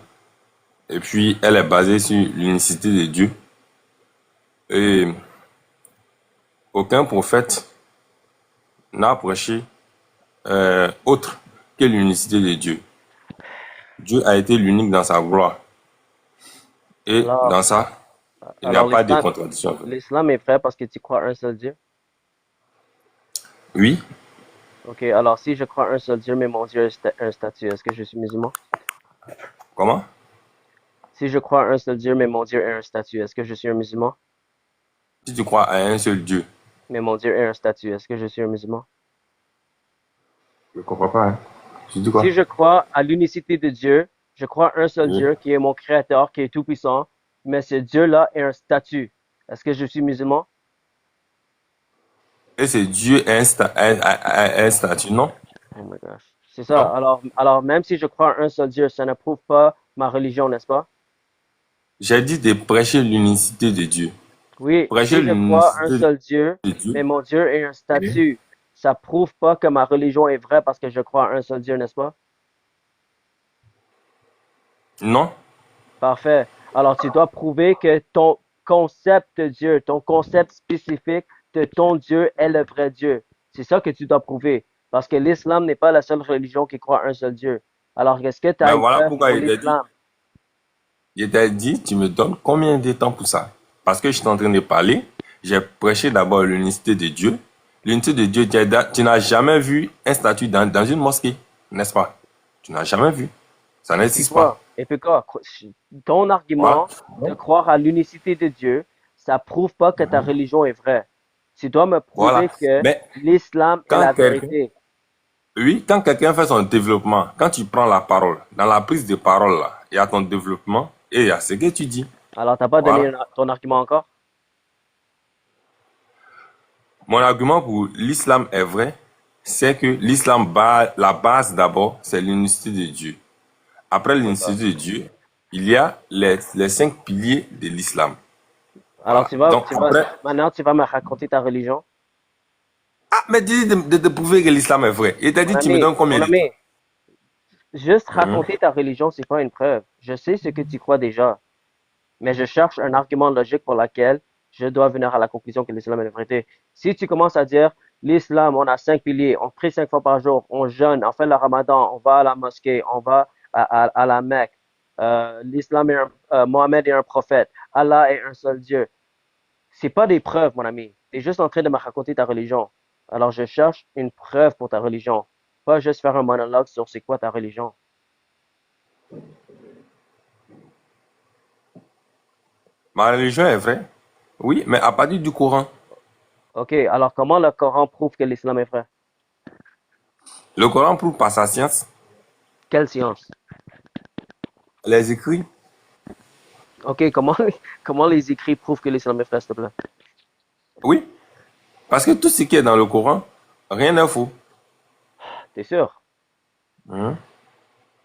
S8: Et puis, elle est basée sur l'unicité de Dieu. Et aucun prophète n'a prêché autre que l'unicité de Dieu. Dieu a été l'unique dans sa gloire. Et
S1: Alors,
S8: dans ça, il n'y a
S1: alors
S8: pas de contradiction, en fait.
S1: l'islam est vrai parce que tu crois un seul Dieu?
S8: Oui,
S1: Ok, alors si je crois un seul Dieu, mais mon Dieu est un statut, est-ce que je suis musulman?
S8: comment?
S1: Si je crois un seul Dieu, mais mon Dieu est un statut, est-ce que je suis un musulman?
S8: Si tu crois à un seul Dieu,
S1: Mais mon Dieu est un statut, est-ce que je suis un musulman?
S8: je ne comprends pas. Hein. Tu dis quoi?
S1: Si je crois à l'unicité de Dieu, je crois un seul
S8: Oui.
S1: Dieu qui est mon créateur, qui est tout puissant, mais ce Dieu-là est un statut. Est-ce que je suis musulman?
S8: Et c'est Dieu et un statut, non?
S1: Oh my gosh. C'est ça.
S8: Non.
S1: Alors, même si je crois en un seul Dieu, ça ne prouve pas ma religion, n'est-ce pas?
S8: J'ai dit de prêcher l'unicité de Dieu.
S1: Oui,
S8: Prêcher
S1: si je crois un
S8: l'unicité
S1: seul Dieu,
S8: de Dieu.
S1: mais mon Dieu est un
S8: Oui.
S1: statut, ça prouve pas que ma religion est vraie parce que je crois en un seul Dieu, n'est-ce pas?
S8: Non?
S1: Parfait. Alors, tu dois prouver que ton concept de Dieu, ton concept spécifique de ton Dieu est le vrai Dieu. C'est ça que tu dois prouver. Parce que l'islam n'est pas la seule religion qui croit en un seul Dieu. Alors, est-ce que tu as
S8: Mais
S1: une
S8: voilà
S1: preuve
S8: pourquoi
S1: pour l'islam?
S8: il t'a dit, tu me donnes combien de temps pour ça? Parce que je suis en train de parler. J'ai prêché d'abord l'unicité de Dieu. L'unité de Dieu, tu n'as jamais vu un statut dans une mosquée, n'est-ce pas? Tu n'as jamais vu. Ça
S1: Et puis
S8: n'existe pas.
S1: quoi? Et puis quoi? Ton
S8: Voilà.
S1: argument de croire à l'unicité de Dieu, ça prouve pas que ta religion est vraie. Tu dois me
S8: Voilà.
S1: prouver que
S8: Mais
S1: l'islam est
S8: quand
S1: la
S8: quelqu'un,
S1: vérité.
S8: oui, quand quelqu'un fait son développement, quand tu prends la parole, dans la prise de parole, là, il y a ton développement et il y a ce que tu dis.
S1: Alors, t'as pas donné
S8: Voilà.
S1: ton argument encore?
S8: Mon argument pour l'islam est vrai, c'est que la base d'abord, c'est l'unicité de Dieu. Après
S1: C'est ça.
S8: l'unicité de Dieu, il y a les 5 piliers de l'islam.
S1: Alors,
S8: Voilà. Donc après,
S1: maintenant, tu vas me raconter ta religion?
S8: ah, mais dis de prouver que l'islam est vrai. Il t'a dit, tu me donnes combien
S1: Mon
S8: de temps?
S1: ami, juste
S8: Mhm.
S1: raconter ta religion, c'est pas une preuve. Je sais ce que tu crois déjà, mais je cherche un argument logique pour lequel je dois venir à la conclusion que l'islam est la vérité. Si tu commences à dire, l'islam, on a 5 piliers, on prie 5 fois par jour, on jeûne, on fait le ramadan, on va à la mosquée, on va à la Mecque, Mohammed est un prophète, Allah est un seul Dieu. C'est pas des preuves, mon ami. Tu es juste en train de me raconter ta religion. Alors, je cherche une preuve pour ta religion. Pas juste faire un monologue sur c'est quoi ta religion.
S8: Ma religion est vraie. Oui, mais à partir du Coran.
S1: Ok, alors comment le Coran prouve que l'islam est vrai?
S8: Le Coran prouve par sa science,
S1: Quelle science?
S8: les écrits.
S1: Ok, comment les écrits prouvent que l'islam est vrai, s'il te plaît?
S8: Oui, parce que tout ce qui est dans le Coran, rien n'est faux.
S1: T'es sûr?
S8: Mhm.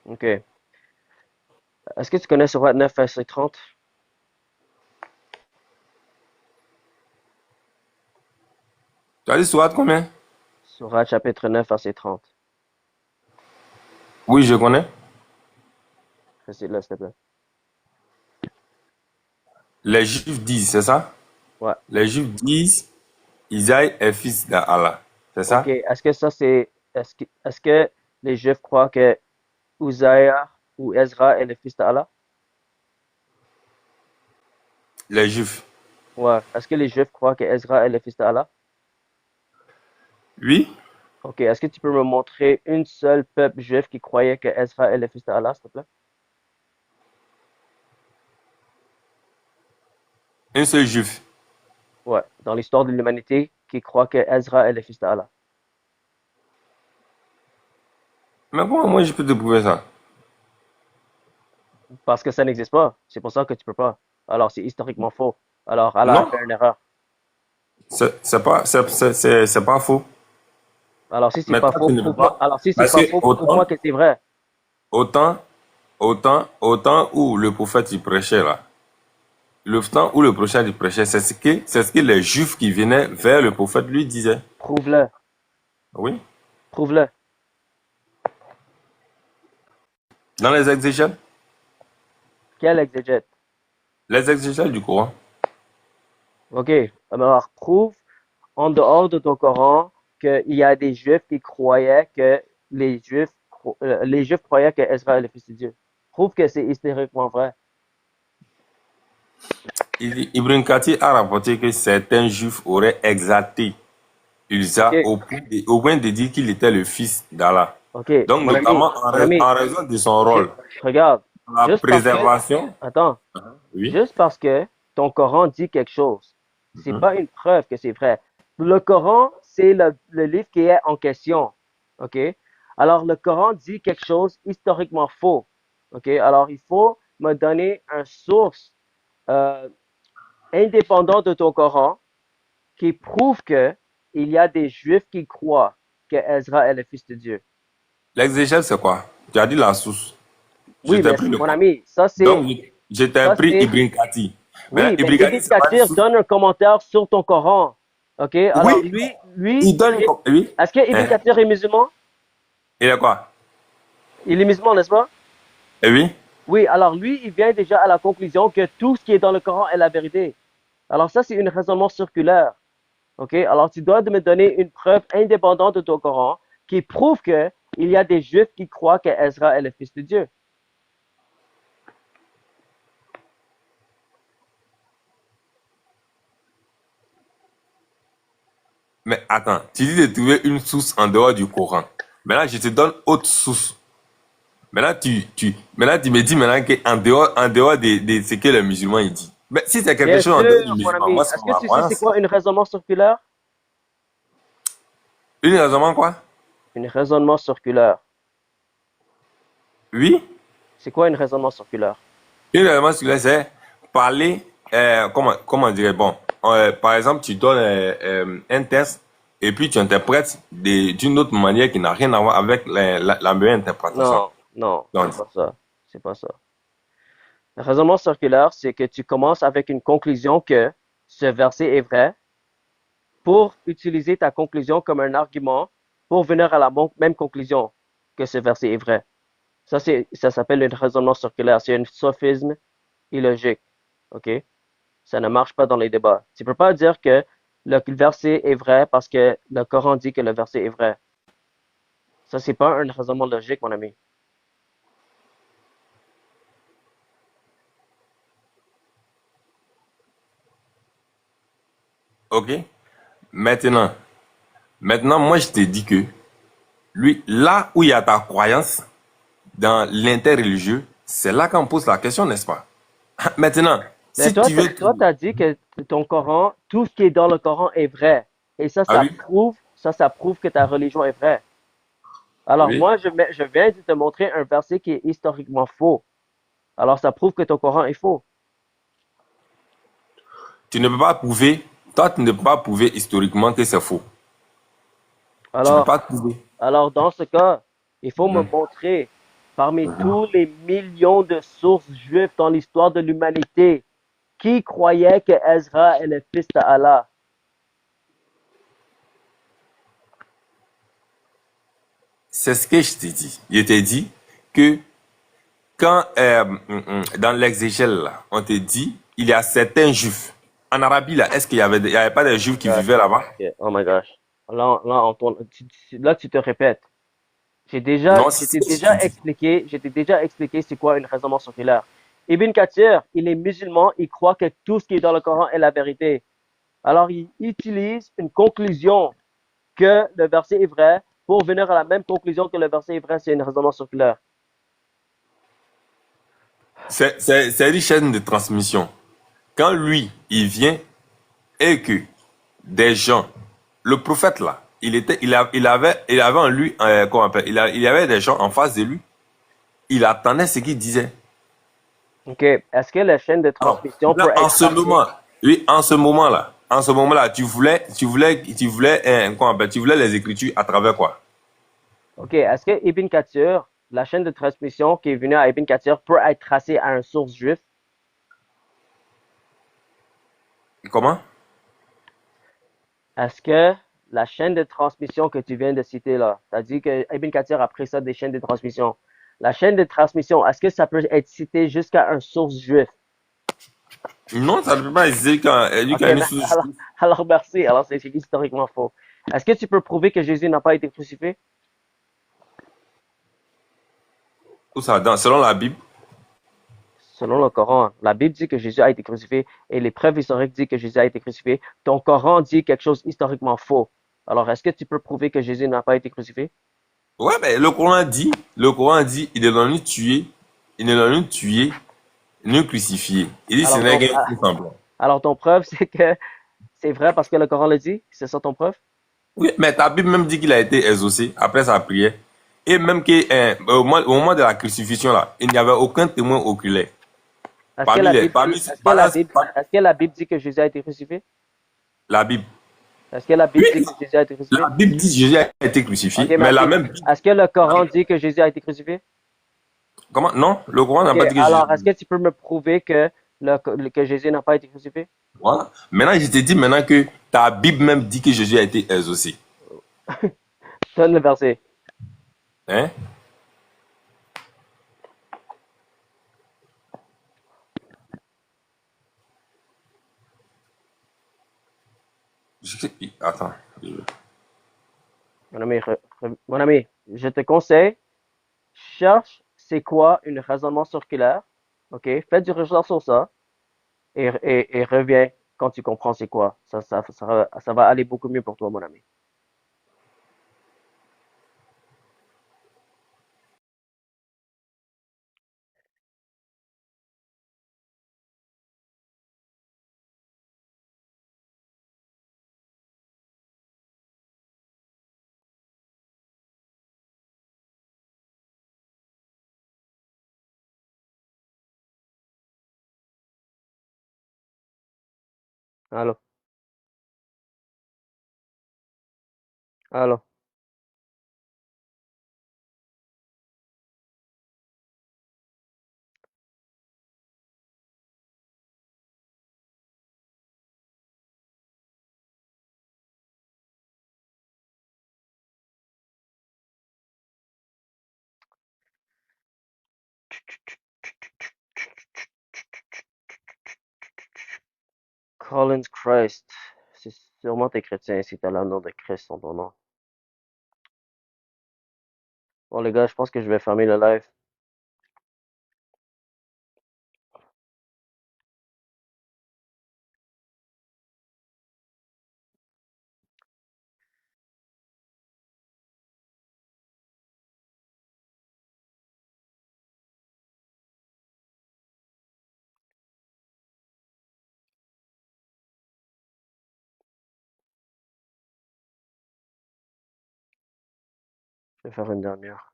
S1: Ok. Est-ce que tu connais Surat 9, verset 30?
S8: Tu as dit Surat combien?
S1: Surat chapitre 9, verset 30.
S8: Oui, je connais.
S1: Récite-le, s'il te plaît.
S8: Les Juifs disent, c'est ça?
S1: Ouais.
S8: Les Juifs disent, Isaïe est fils d'Allah. C'est
S1: Ok,
S8: ça?
S1: est-ce que les Juifs croient que Uzaïr ou Ezra est le fils d'Allah?
S8: Les Juifs.
S1: Ouais. Est-ce que les Juifs croient que Ezra est le fils d'Allah?
S8: Oui,
S1: Ok. Est-ce que tu peux me montrer une seule peuple juif qui croyait que Ezra est le fils d'Allah, s'il te plaît?
S8: un seul Juif.
S1: Ouais. Dans l'histoire de l'humanité, qui croit que Ezra est le fils d'Allah.
S8: Mais comment moi je peux te prouver ça?
S1: Parce que ça n'existe pas. C'est pour ça que tu peux pas. Alors, c'est historiquement faux. Alors, Allah a
S8: Non,
S1: fait une erreur.
S8: c'est pas faux.
S1: Alors, si c'est
S8: Mais
S1: pas
S8: toi,
S1: faux,
S8: tu ne peux
S1: prouve-moi.
S8: pas.
S1: Alors, si c'est
S8: Parce
S1: pas
S8: que
S1: faux, prouve-moi que c'est vrai.
S8: autant, autant où le prophète il prêchait là, le temps où le prophète il prêchait, c'est ce que les Juifs qui venaient vers le prophète lui disaient.
S1: Prouve-le.
S8: Oui.
S1: Prouve-le.
S8: Dans les exégètes,
S1: Quel exégète?
S8: les exégètes du Coran.
S1: Ok. Alors, prouve en dehors de ton Coran qu'il y a des Juifs qui croyaient que les Juifs croyaient que Ezra est le fils de Dieu. Prouve que c'est historiquement vrai.
S8: Ibn Kathir a rapporté que certains Juifs auraient exalté
S1: Ok.
S8: Usa au point de dire qu'il était le fils d'Allah.
S1: Ok.
S8: Donc,
S1: Mon ami,
S8: notamment
S1: mon ami,
S8: en raison de son rôle,
S1: regarde.
S8: la
S1: Juste parce que,
S8: préservation.
S1: attends,
S8: Oui.
S1: juste parce que ton Coran dit quelque chose, c'est
S8: Mhm.
S1: pas une preuve que c'est vrai. Le Coran, c'est le livre qui est en question. OK? Alors, le Coran dit quelque chose historiquement faux. OK? Alors, il faut me donner une source euh, indépendante de ton Coran qui prouve que il y a des Juifs qui croient que Ezra est le fils de Dieu.
S8: L'exégèse, c'est quoi? Tu as dit la source. Je
S1: Oui,
S8: t'ai
S1: mais
S8: pris le
S1: mon
S8: quoi?
S1: ami,
S8: Donc, je t'ai
S1: ça
S8: pris
S1: c'est,
S8: Ibn Kati. Maintenant,
S1: oui, mais
S8: Ibn Kati,
S1: Ibn
S8: c'est pas une
S1: Kathir
S8: source.
S1: donne un commentaire sur ton Coran. Ok? Alors
S8: Oui,
S1: lui,
S8: il donne une... Oui.
S1: est-ce que Ibn
S8: Hein?
S1: Kathir est musulman?
S8: Il est quoi?
S1: Il est musulman, n'est-ce pas?
S8: Eh oui.
S1: Oui, alors lui, il vient déjà à la conclusion que tout ce qui est dans le Coran est la vérité. Alors ça, c'est un raisonnement circulaire. Ok? Alors tu dois me donner une preuve indépendante de ton Coran qui prouve que il y a des Juifs qui croient que Ezra est le fils de Dieu.
S8: Mais attends, tu dis de trouver une source en dehors du Coran. Maintenant, je te donne autre source. Maintenant, maintenant, tu me dis maintenant qu'en dehors de ce que les musulmans ils disent. Mais si c'est quelque
S1: Bien
S8: chose en dehors du
S1: sûr, mon
S8: musulman,
S1: ami.
S8: moi, c'est
S1: Est-ce
S8: pas
S1: que
S8: ma
S1: tu sais c'est
S8: croyance.
S1: quoi un raisonnement circulaire?
S8: Une raisonnement quoi?
S1: Un raisonnement circulaire.
S8: Oui?
S1: C'est quoi un raisonnement circulaire?
S8: Une raisonnement c'est parler, comment dire, bon, par exemple, tu donnes un texte et puis tu interprètes d'une autre manière qui n'a rien à voir avec la meilleure interprétation.
S1: Non,
S8: Donc,
S1: c'est pas ça. C'est pas ça. Le raisonnement circulaire, c'est que tu commences avec une conclusion que ce verset est vrai pour utiliser ta conclusion comme un argument pour venir à la même conclusion que ce verset est vrai. Ça s'appelle un raisonnement circulaire. C'est un sophisme illogique. OK? Ça ne marche pas dans les débats. Tu peux pas dire que le verset est vrai parce que le Coran dit que le verset est vrai. Ça, c'est pas un raisonnement logique, mon ami.
S8: ok? Maintenant, moi, je te dis que lui, là où il y a ta croyance, dans l'interreligieux, c'est là qu'on pose la question, n'est-ce pas? Maintenant,
S1: Mais
S8: si tu veux...
S1: toi, t'as dit que ton Coran, tout ce qui est dans le Coran est vrai. Et ça,
S8: Ah oui?
S1: ça prouve que ta religion est vraie. Alors
S8: Oui.
S1: moi, je viens de te montrer un verset qui est historiquement faux. Alors ça prouve que ton Coran est faux.
S8: Tu ne peux pas prouver, toi, tu ne peux pas prouver historiquement que c'est faux. Tu ne peux
S1: Alors,
S8: pas prouver.
S1: alors dans ce cas, il faut me montrer parmi tous les millions de sources juives dans l'histoire de l'humanité qui croyait que Ezra est le fils d'Allah.
S8: C'est ce que je t'ai dit. Je t'ai dit que quand, dans l'exégèse, là, on te dit, il y a certains juifs. En Arabie, là, est-ce qu'il y avait pas des juifs qui vivaient là-bas?
S1: Ok, oh my gosh. Là, on tourne, là, tu te répètes.
S8: Non, c'est ce que je t'ai dit.
S1: J'ai déjà expliqué c'est quoi une raisonnement circulaire. Ibn Kathir, il est musulman, il croit que tout ce qui est dans le Coran est la vérité. Alors, il utilise une conclusion que le verset est vrai pour venir à la même conclusion que le verset est vrai, c'est une raisonnement circulaire.
S8: C'est une chaîne de transmission. Quand lui, il vient et que des gens, le prophète là, il avait en lui, comment on appelle, il y avait des gens en face de lui, il attendait ce qu'il disait.
S1: Ok, est-ce que la chaîne de
S8: Alors,
S1: transmission
S8: là,
S1: peut être tracée?
S8: oui, en ce moment-là, tu voulais, comment on appelle, tu voulais les écritures à travers quoi?
S1: Ok, est-ce que Ibn Kathir, la chaîne de transmission qui est venue à Ibn Kathir peut être tracée à un source juif?
S8: Comment?
S1: Est-ce que la chaîne de transmission que tu viens de citer là, tu as dit que Ibn Kathir a pris ça des chaînes de transmission. La chaîne de transmission, est-ce que ça peut être cité jusqu'à un source juif?
S8: Non, ça ne peut pas exister
S1: Ok, alors merci, alors c'est historiquement faux. Est-ce que tu peux prouver que Jésus n'a pas été crucifié?
S8: Tout ça, selon la Bible.
S1: Selon le Coran, la Bible dit que Jésus a été crucifié et les preuves historiques disent que Jésus a été crucifié. Ton Coran dit quelque chose historiquement faux. Alors, est-ce que tu peux prouver que Jésus n'a pas été crucifié?
S8: Ouais, mais le Coran dit, il est venu tuer, il est venu tuer, ne crucifier. Il dit, ce n'est qu'un faux semblant.
S1: Alors, ton preuve, c'est que c'est vrai parce que le Coran le dit? C'est ça ton preuve?
S8: Oui, mais ta Bible même dit qu'il a été exaucé après sa prière. Et même qu'au moment de la crucifixion, là, il n'y avait aucun témoin oculaire.
S1: Est-ce que la Bible dit que Jésus a été crucifié?
S8: La Bible.
S1: Est-ce que la Bible dit
S8: Oui,
S1: que Jésus a été crucifié?
S8: la Bible dit que Jésus a été crucifié,
S1: Ok, mais
S8: mais la même.
S1: est-ce que le Coran dit que Jésus a été crucifié?
S8: Comment? Non, le Coran n'a
S1: Ok,
S8: pas dit que Jésus.
S1: alors est-ce que tu peux me prouver que, que Jésus n'a pas été crucifié?
S8: Voilà. Maintenant, je te dis maintenant que ta Bible même dit que Jésus a été exaucé.
S1: Donne le verset.
S8: Hein? Attends.
S1: Mon ami, je te conseille, cherche c'est quoi une raisonnement circulaire. Ok, fais du recherche sur ça et reviens quand tu comprends c'est quoi. Ça va aller beaucoup mieux pour toi, mon ami. Allô, allô. Collins Christ. C'est sûrement t'es chrétien si t'as le nom de Christ en ton nom. Bon, les gars, je pense que je vais fermer le live. Je vais faire une dernière.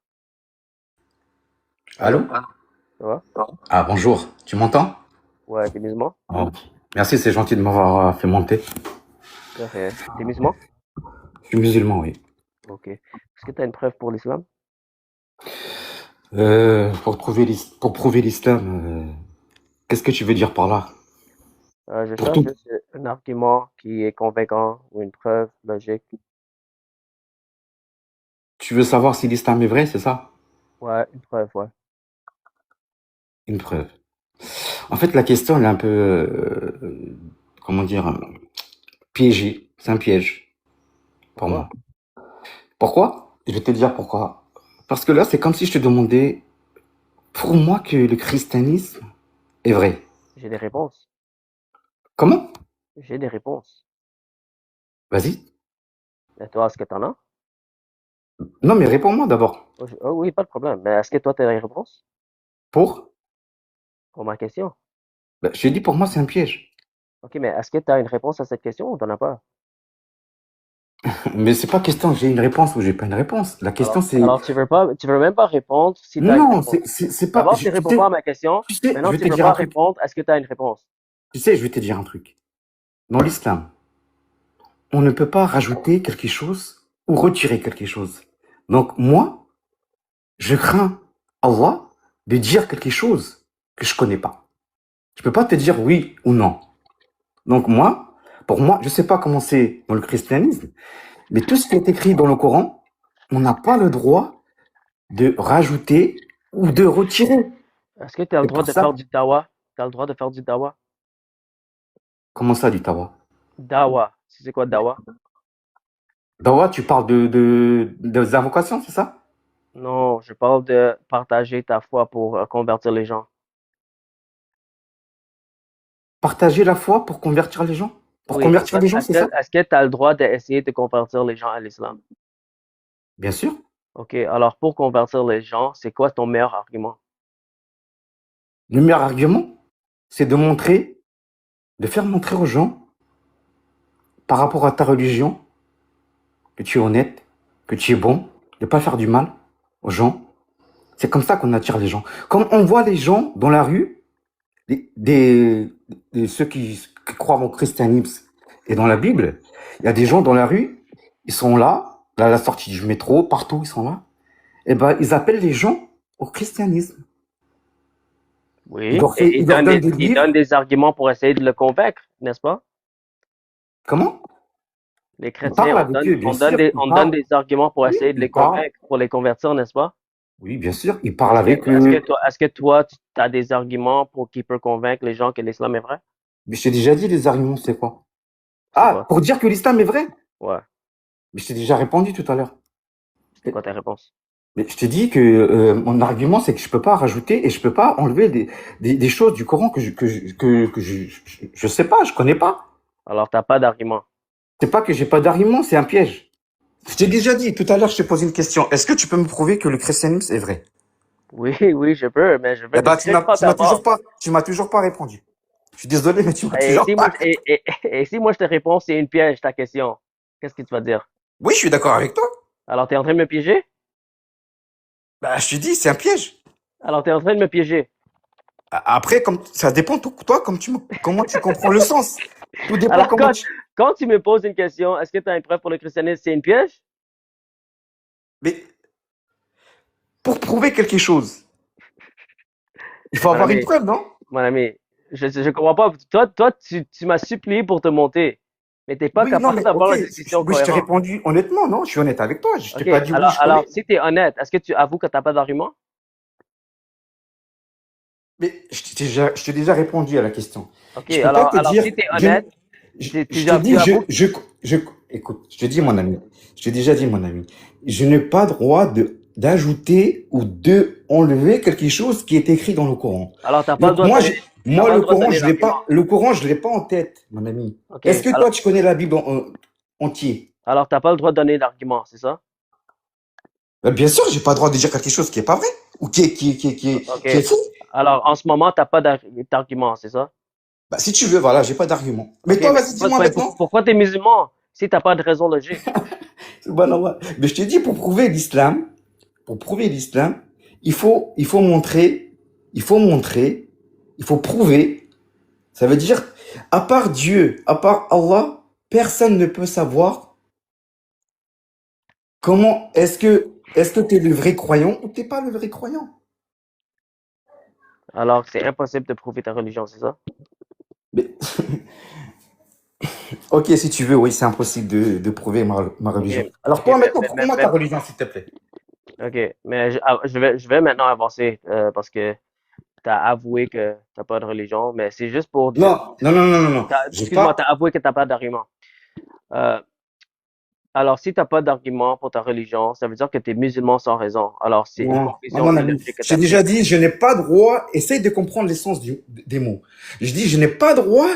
S9: Allô?
S1: Allô? Ça va?
S9: Ah, bonjour. Tu m'entends?
S1: Ouais, t'es musulman?
S9: Oh, merci, c'est gentil de m'avoir fait monter.
S1: De rien. T'es musulman?
S9: Je suis musulman, oui.
S1: Ok. Est-ce que t'as une preuve pour l'islam?
S9: Pour prouver l'islam, qu'est-ce que tu veux dire par là?
S1: Je
S9: Pour
S1: cherche
S9: tout.
S1: juste un argument qui est convaincant ou une preuve logique.
S9: Tu veux savoir si l'islam est vrai, c'est ça?
S1: Ouais, une preuve, ouais.
S9: Une preuve. En fait, la question elle est un peu, comment dire, piégée. C'est un piège pour
S1: Pourquoi?
S9: moi. Pourquoi? Je vais te dire pourquoi. Parce que là, c'est comme si je te demandais, pour moi, que le christianisme est vrai.
S1: J'ai des réponses.
S9: Comment?
S1: J'ai des réponses.
S9: Vas-y.
S1: Et toi, est-ce que t'en as?
S9: Non, mais réponds-moi d'abord.
S1: Oh oui, pas de problème. Mais est-ce que toi, t'as des réponses
S9: Pour?
S1: pour ma question?
S9: Ben, je t'ai dit, pour moi, c'est un piège.
S1: Ok, mais est-ce que t'as une réponse à cette question ou t'en as pas?
S9: Mais c'est pas question que j'ai une réponse ou j'ai pas une réponse. La question, c'est...
S1: Alors tu veux même pas répondre si t'as une
S9: Non,
S1: réponse.
S9: c'est pas...
S1: D'abord, tu réponds pas à ma question.
S9: tu sais,
S1: Maintenant,
S9: je vais
S1: tu
S9: te
S1: veux
S9: dire un
S1: pas
S9: truc.
S1: répondre. Est-ce que tu as une réponse?
S9: Tu sais, je vais te dire un truc. Dans l'islam, on ne peut pas rajouter quelque chose ou retirer quelque chose. Donc, moi, je crains Allah de dire quelque chose que je connais pas. Je peux pas te dire oui ou non. Donc, moi, pour moi, je sais pas comment c'est dans le christianisme, mais tout ce qui est écrit dans le Coran, on n'a pas le droit de rajouter ou de retirer.
S1: Est-ce que tu as le
S9: C'est
S1: droit
S9: pour
S1: de
S9: ça.
S1: faire du dawa? Tu as le droit de faire du dawa?
S9: Comment ça, du tawa?
S1: Dawa. Tu sais quoi, dawa?
S9: Dawa, tu parles des invocations, c'est ça?
S1: Non, je parle de partager ta foi pour convertir les gens.
S9: Partager la foi pour convertir les gens? Pour
S1: Oui,
S9: convertir les gens, c'est ça?
S1: est-ce que tu as le droit d'essayer de convertir les gens à l'islam?
S9: Bien sûr.
S1: Ok, alors pour convertir les gens, c'est quoi ton meilleur argument?
S9: Le meilleur argument, c'est de faire montrer aux gens, par rapport à ta religion, que tu es honnête, que tu es bon, de pas faire du mal aux gens. C'est comme ça qu'on attire les gens. Quand on voit les gens dans la rue, ceux qui croient au christianisme et dans la Bible, Il y a des gens dans la rue, ils sont là, à la sortie du métro, partout, ils sont là. Et ben, ils appellent les gens au christianisme.
S1: Oui, et
S9: Ils leur donnent des
S1: il donne
S9: livres.
S1: des arguments pour essayer de le convaincre, n'est-ce pas?
S9: Comment?
S1: Les
S9: Ils
S1: chrétiens,
S9: parlent avec eux, bien sûr. Ils
S1: on donne
S9: parlent.
S1: des arguments pour
S9: Oui,
S1: essayer de les
S9: ils parlent.
S1: convaincre, pour les convertir, n'est-ce pas?
S9: Oui, bien sûr. Ils parlent avec eux.
S1: Est-ce que toi, tu as des arguments pour qui peut convaincre les gens que l'islam est vrai?
S9: Mais je t'ai déjà dit les arguments, c'est quoi?
S1: C'est
S9: Ah,
S1: quoi?
S9: pour dire que l'islam est vrai?
S1: Ouais.
S9: Mais je t'ai déjà répondu tout à l'heure.
S1: C'est quoi ta réponse?
S9: Mais je t'ai dit que mon argument, c'est que je peux pas rajouter et je peux pas enlever des choses du Coran que je sais pas, je connais pas.
S1: Alors, t'as pas d'argument.
S9: C'est pas que j'ai pas d'argument, c'est un piège. Je t'ai déjà dit, tout à l'heure, je t'ai posé une question. Est-ce que tu peux me prouver que le christianisme est vrai?
S1: Oui, oui, je peux, mais je veux
S9: Eh ben,
S1: des éléments d'abord.
S9: tu m'as toujours pas répondu. Je suis désolé, mais tu m'as
S1: Et
S9: toujours
S1: si moi,
S9: pas.
S1: et si moi je te réponds, c'est une piège, ta question. Qu'est-ce que tu vas dire?
S9: Oui, je suis d'accord avec toi.
S1: Alors, t'es en train de me piéger?
S9: Bah, je te dis, c'est un piège.
S1: Alors, t'es en train de me piéger.
S9: Après, comme, ça dépend, toi, comment tu comprends le sens. Tout dépend
S1: Alors,
S9: comment tu,
S1: quand tu me poses une question, est-ce que tu as une preuve pour le christianisme, c'est une piège?
S9: mais pour prouver quelque chose, il faut
S1: Mon
S9: avoir une
S1: ami,
S9: preuve, non?
S1: mon ami, je comprends pas. Toi, tu m'as supplié pour te monter, mais t'es pas
S9: Oui, non,
S1: capable
S9: mais ok,
S1: d'avoir une discussion
S9: oui, je t'ai
S1: cohérente.
S9: répondu honnêtement, non? Je suis honnête avec toi. Je t'ai
S1: Ok,
S9: pas dit oui, je
S1: alors,
S9: connais.
S1: si t'es honnête, est-ce que tu avoues que t'as pas d'argument?
S9: Mais je t'ai déjà répondu à la question.
S1: Ok,
S9: Je peux pas te
S1: alors
S9: dire,
S1: si t'es
S9: je, ne-
S1: honnête,
S9: je te dis,
S1: tu avoues.
S9: écoute, je te dis, mon ami, je t'ai déjà dit, mon ami, je n'ai pas droit d'ajouter ou de enlever quelque chose qui est écrit dans le Coran.
S1: Alors,
S9: Donc,
S1: t'as pas le
S9: le
S1: droit de
S9: Coran,
S1: donner d'argument.
S9: je l'ai pas en tête, mon ami.
S1: Ok,
S9: Est-ce que toi, tu connais la Bible entier?
S1: alors t'as pas le droit de donner d'argument, c'est ça?
S9: Bien sûr, j'ai pas le droit de dire quelque chose qui est pas vrai ou
S1: Ok.
S9: qui est faux.
S1: Alors, en ce moment, t'as pas d'argument, c'est ça?
S9: Bah, si tu veux, voilà, j'ai pas d'argument. Mais
S1: Ok,
S9: toi,
S1: mais
S9: vas-y, dis-moi maintenant.
S1: pourquoi t'es musulman si t'as pas de raison logique?
S9: Subhanallah. Mais je te dis, pour prouver l'islam, il faut montrer, il faut prouver. Ça veut dire, à part Dieu, à part Allah, personne ne peut savoir comment est-ce que t'es le vrai croyant ou t'es pas le vrai croyant.
S1: Alors, c'est impossible de prouver ta religion, c'est ça?
S9: Mais, ok, si tu veux, oui, c'est impossible de prouver ma religion.
S1: Ok,
S9: Alors
S1: ok,
S9: toi, maintenant, prouve-moi ta religion, s'il te plaît.
S1: ok, mais je vais maintenant avancer parce que t'as avoué que t'as pas de religion, mais c'est juste pour dire,
S9: Non. J'ai
S1: excuse-moi,
S9: pas.
S1: t'as avoué que t'as pas d'argument. Euh, alors, si t'as pas d'argument pour ta religion, ça veut dire que t'es musulman sans raison. Alors, c'est une
S9: Non,
S1: conclusion
S9: mon ami.
S1: illogique que
S9: J'ai
S1: t'as
S9: déjà
S1: prise.
S9: dit, je n'ai pas droit. Essaye de comprendre l'essence des mots. Je dis, je n'ai pas droit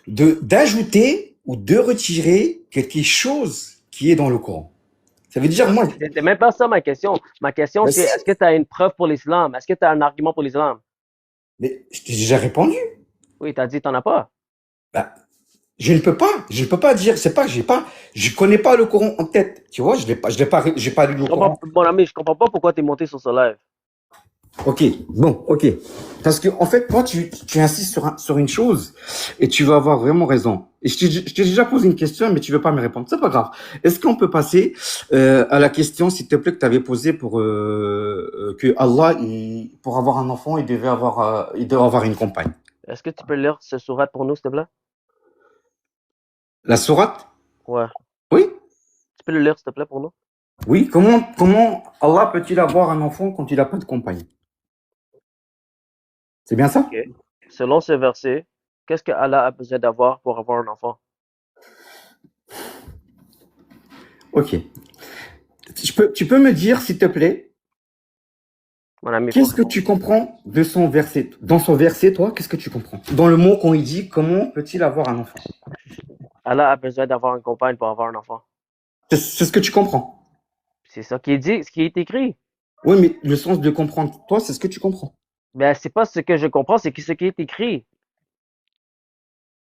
S9: d'ajouter ou de retirer quelque chose qui est dans le Coran. Ça veut dire, moi,
S1: C'était même pas ça ma question. Ma question,
S9: mais
S1: c'est
S9: si,
S1: est-ce que tu as une preuve pour l'islam? Est-ce que tu as un argument pour l'islam?
S9: mais je t'ai déjà répondu.
S1: Oui, tu as dit que t'en as pas.
S9: Bah, je ne peux pas dire, c'est pas que je connais pas le Coran en tête. Tu vois, j'ai pas lu le Coran.
S1: Mon ami, je comprends pas pourquoi tu es monté sur ce live.
S9: Ok, bon, ok. Parce que, en fait, toi, tu insistes sur une chose et tu vas avoir vraiment raison. Et je t'ai déjà posé une question, mais tu veux pas me répondre. C'est pas grave. Est-ce qu'on peut passer à la question, s'il te plaît, que tu avais posée pour que Allah, pour avoir un enfant, il devait avoir une compagne.
S1: Est-ce que tu peux lire ce sourate pour nous, s'il te plaît?
S9: La sourate?
S1: Ouais.
S9: Oui,
S1: Tu peux le lire, s'il te plaît, pour nous?
S9: oui. Comment Allah peut-il avoir un enfant quand il n'a pas de compagne? C'est bien ça?
S1: Ok. Selon ce verset, qu'est-ce que Allah a besoin d'avoir pour avoir un enfant?
S9: Ok. Tu peux me dire, s'il te plaît,
S1: Mon ami,
S9: qu'est-ce que tu comprends de son verset? Dans son verset, toi, qu'est-ce que tu comprends? Dans le mot qu'on il dit, comment peut-il avoir un enfant?
S1: Allah a besoin d'avoir une compagne pour avoir un enfant.
S9: C'est ce que tu comprends.
S1: C'est ça qui est dit, ce qui est écrit.
S9: Oui, mais le sens de comprendre, toi, c'est ce que tu comprends.
S1: Ben, c'est pas ce que je comprends, c'est ce qui est écrit.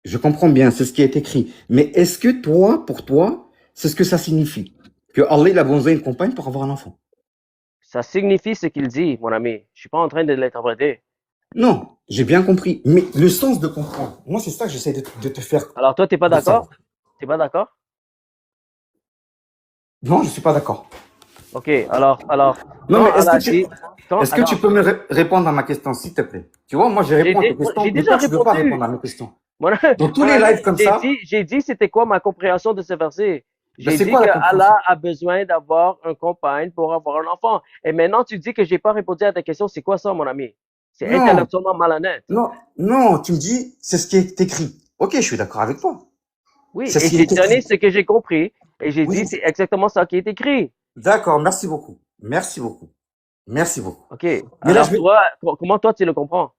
S9: Je comprends bien, c'est ce qui est écrit. Mais est-ce que toi, pour toi, c'est ce que ça signifie? Que Allah, il a besoin d'une compagne pour avoir un enfant?
S1: Ça signifie ce qu'il dit, mon ami. Je suis pas en train de l'interpréter.
S9: Non, j'ai bien compris. Mais le sens de comprendre, moi, c'est ça que j'essaie de te faire
S1: Alors, toi, t'es pas d'accord?
S9: ressentir.
S1: T'es pas d'accord?
S9: Non, je suis pas d'accord.
S1: Ok, alors,
S9: Non,
S1: quand
S9: mais
S1: Allah dit,
S9: est-ce que tu
S1: attends,
S9: peux me répondre à ma question, s'il te plaît? Tu vois, moi, je réponds à tes questions,
S1: j'ai
S9: mais
S1: déjà
S9: toi, tu veux pas
S1: répondu.
S9: répondre à mes questions.
S1: Mon,
S9: Dans tous
S1: mon
S9: les
S1: ami,
S9: lives comme ça,
S1: j'ai dit c'était quoi ma compréhension de ce verset.
S9: ben,
S1: J'ai
S9: c'est
S1: dit
S9: quoi la
S1: que
S9: compréhension?
S1: Allah a besoin d'avoir un compagne pour avoir un enfant. Et maintenant, tu dis que j'ai pas répondu à ta question. C'est quoi ça, mon ami? C'est
S9: Non,
S1: intellectuellement malhonnête.
S9: non, non, tu me dis, c'est ce qui est écrit. Ok, je suis d'accord avec toi.
S1: Oui,
S9: C'est ce
S1: et
S9: qui
S1: j'ai
S9: est
S1: donné
S9: écrit.
S1: ce que j'ai compris. Et j'ai
S9: Oui,
S1: dit c'est exactement ça qui est écrit.
S9: d'accord, merci beaucoup. Merci beaucoup. Merci beaucoup.
S1: Ok.
S9: Mais là,
S1: Alors toi, comment toi tu le comprends?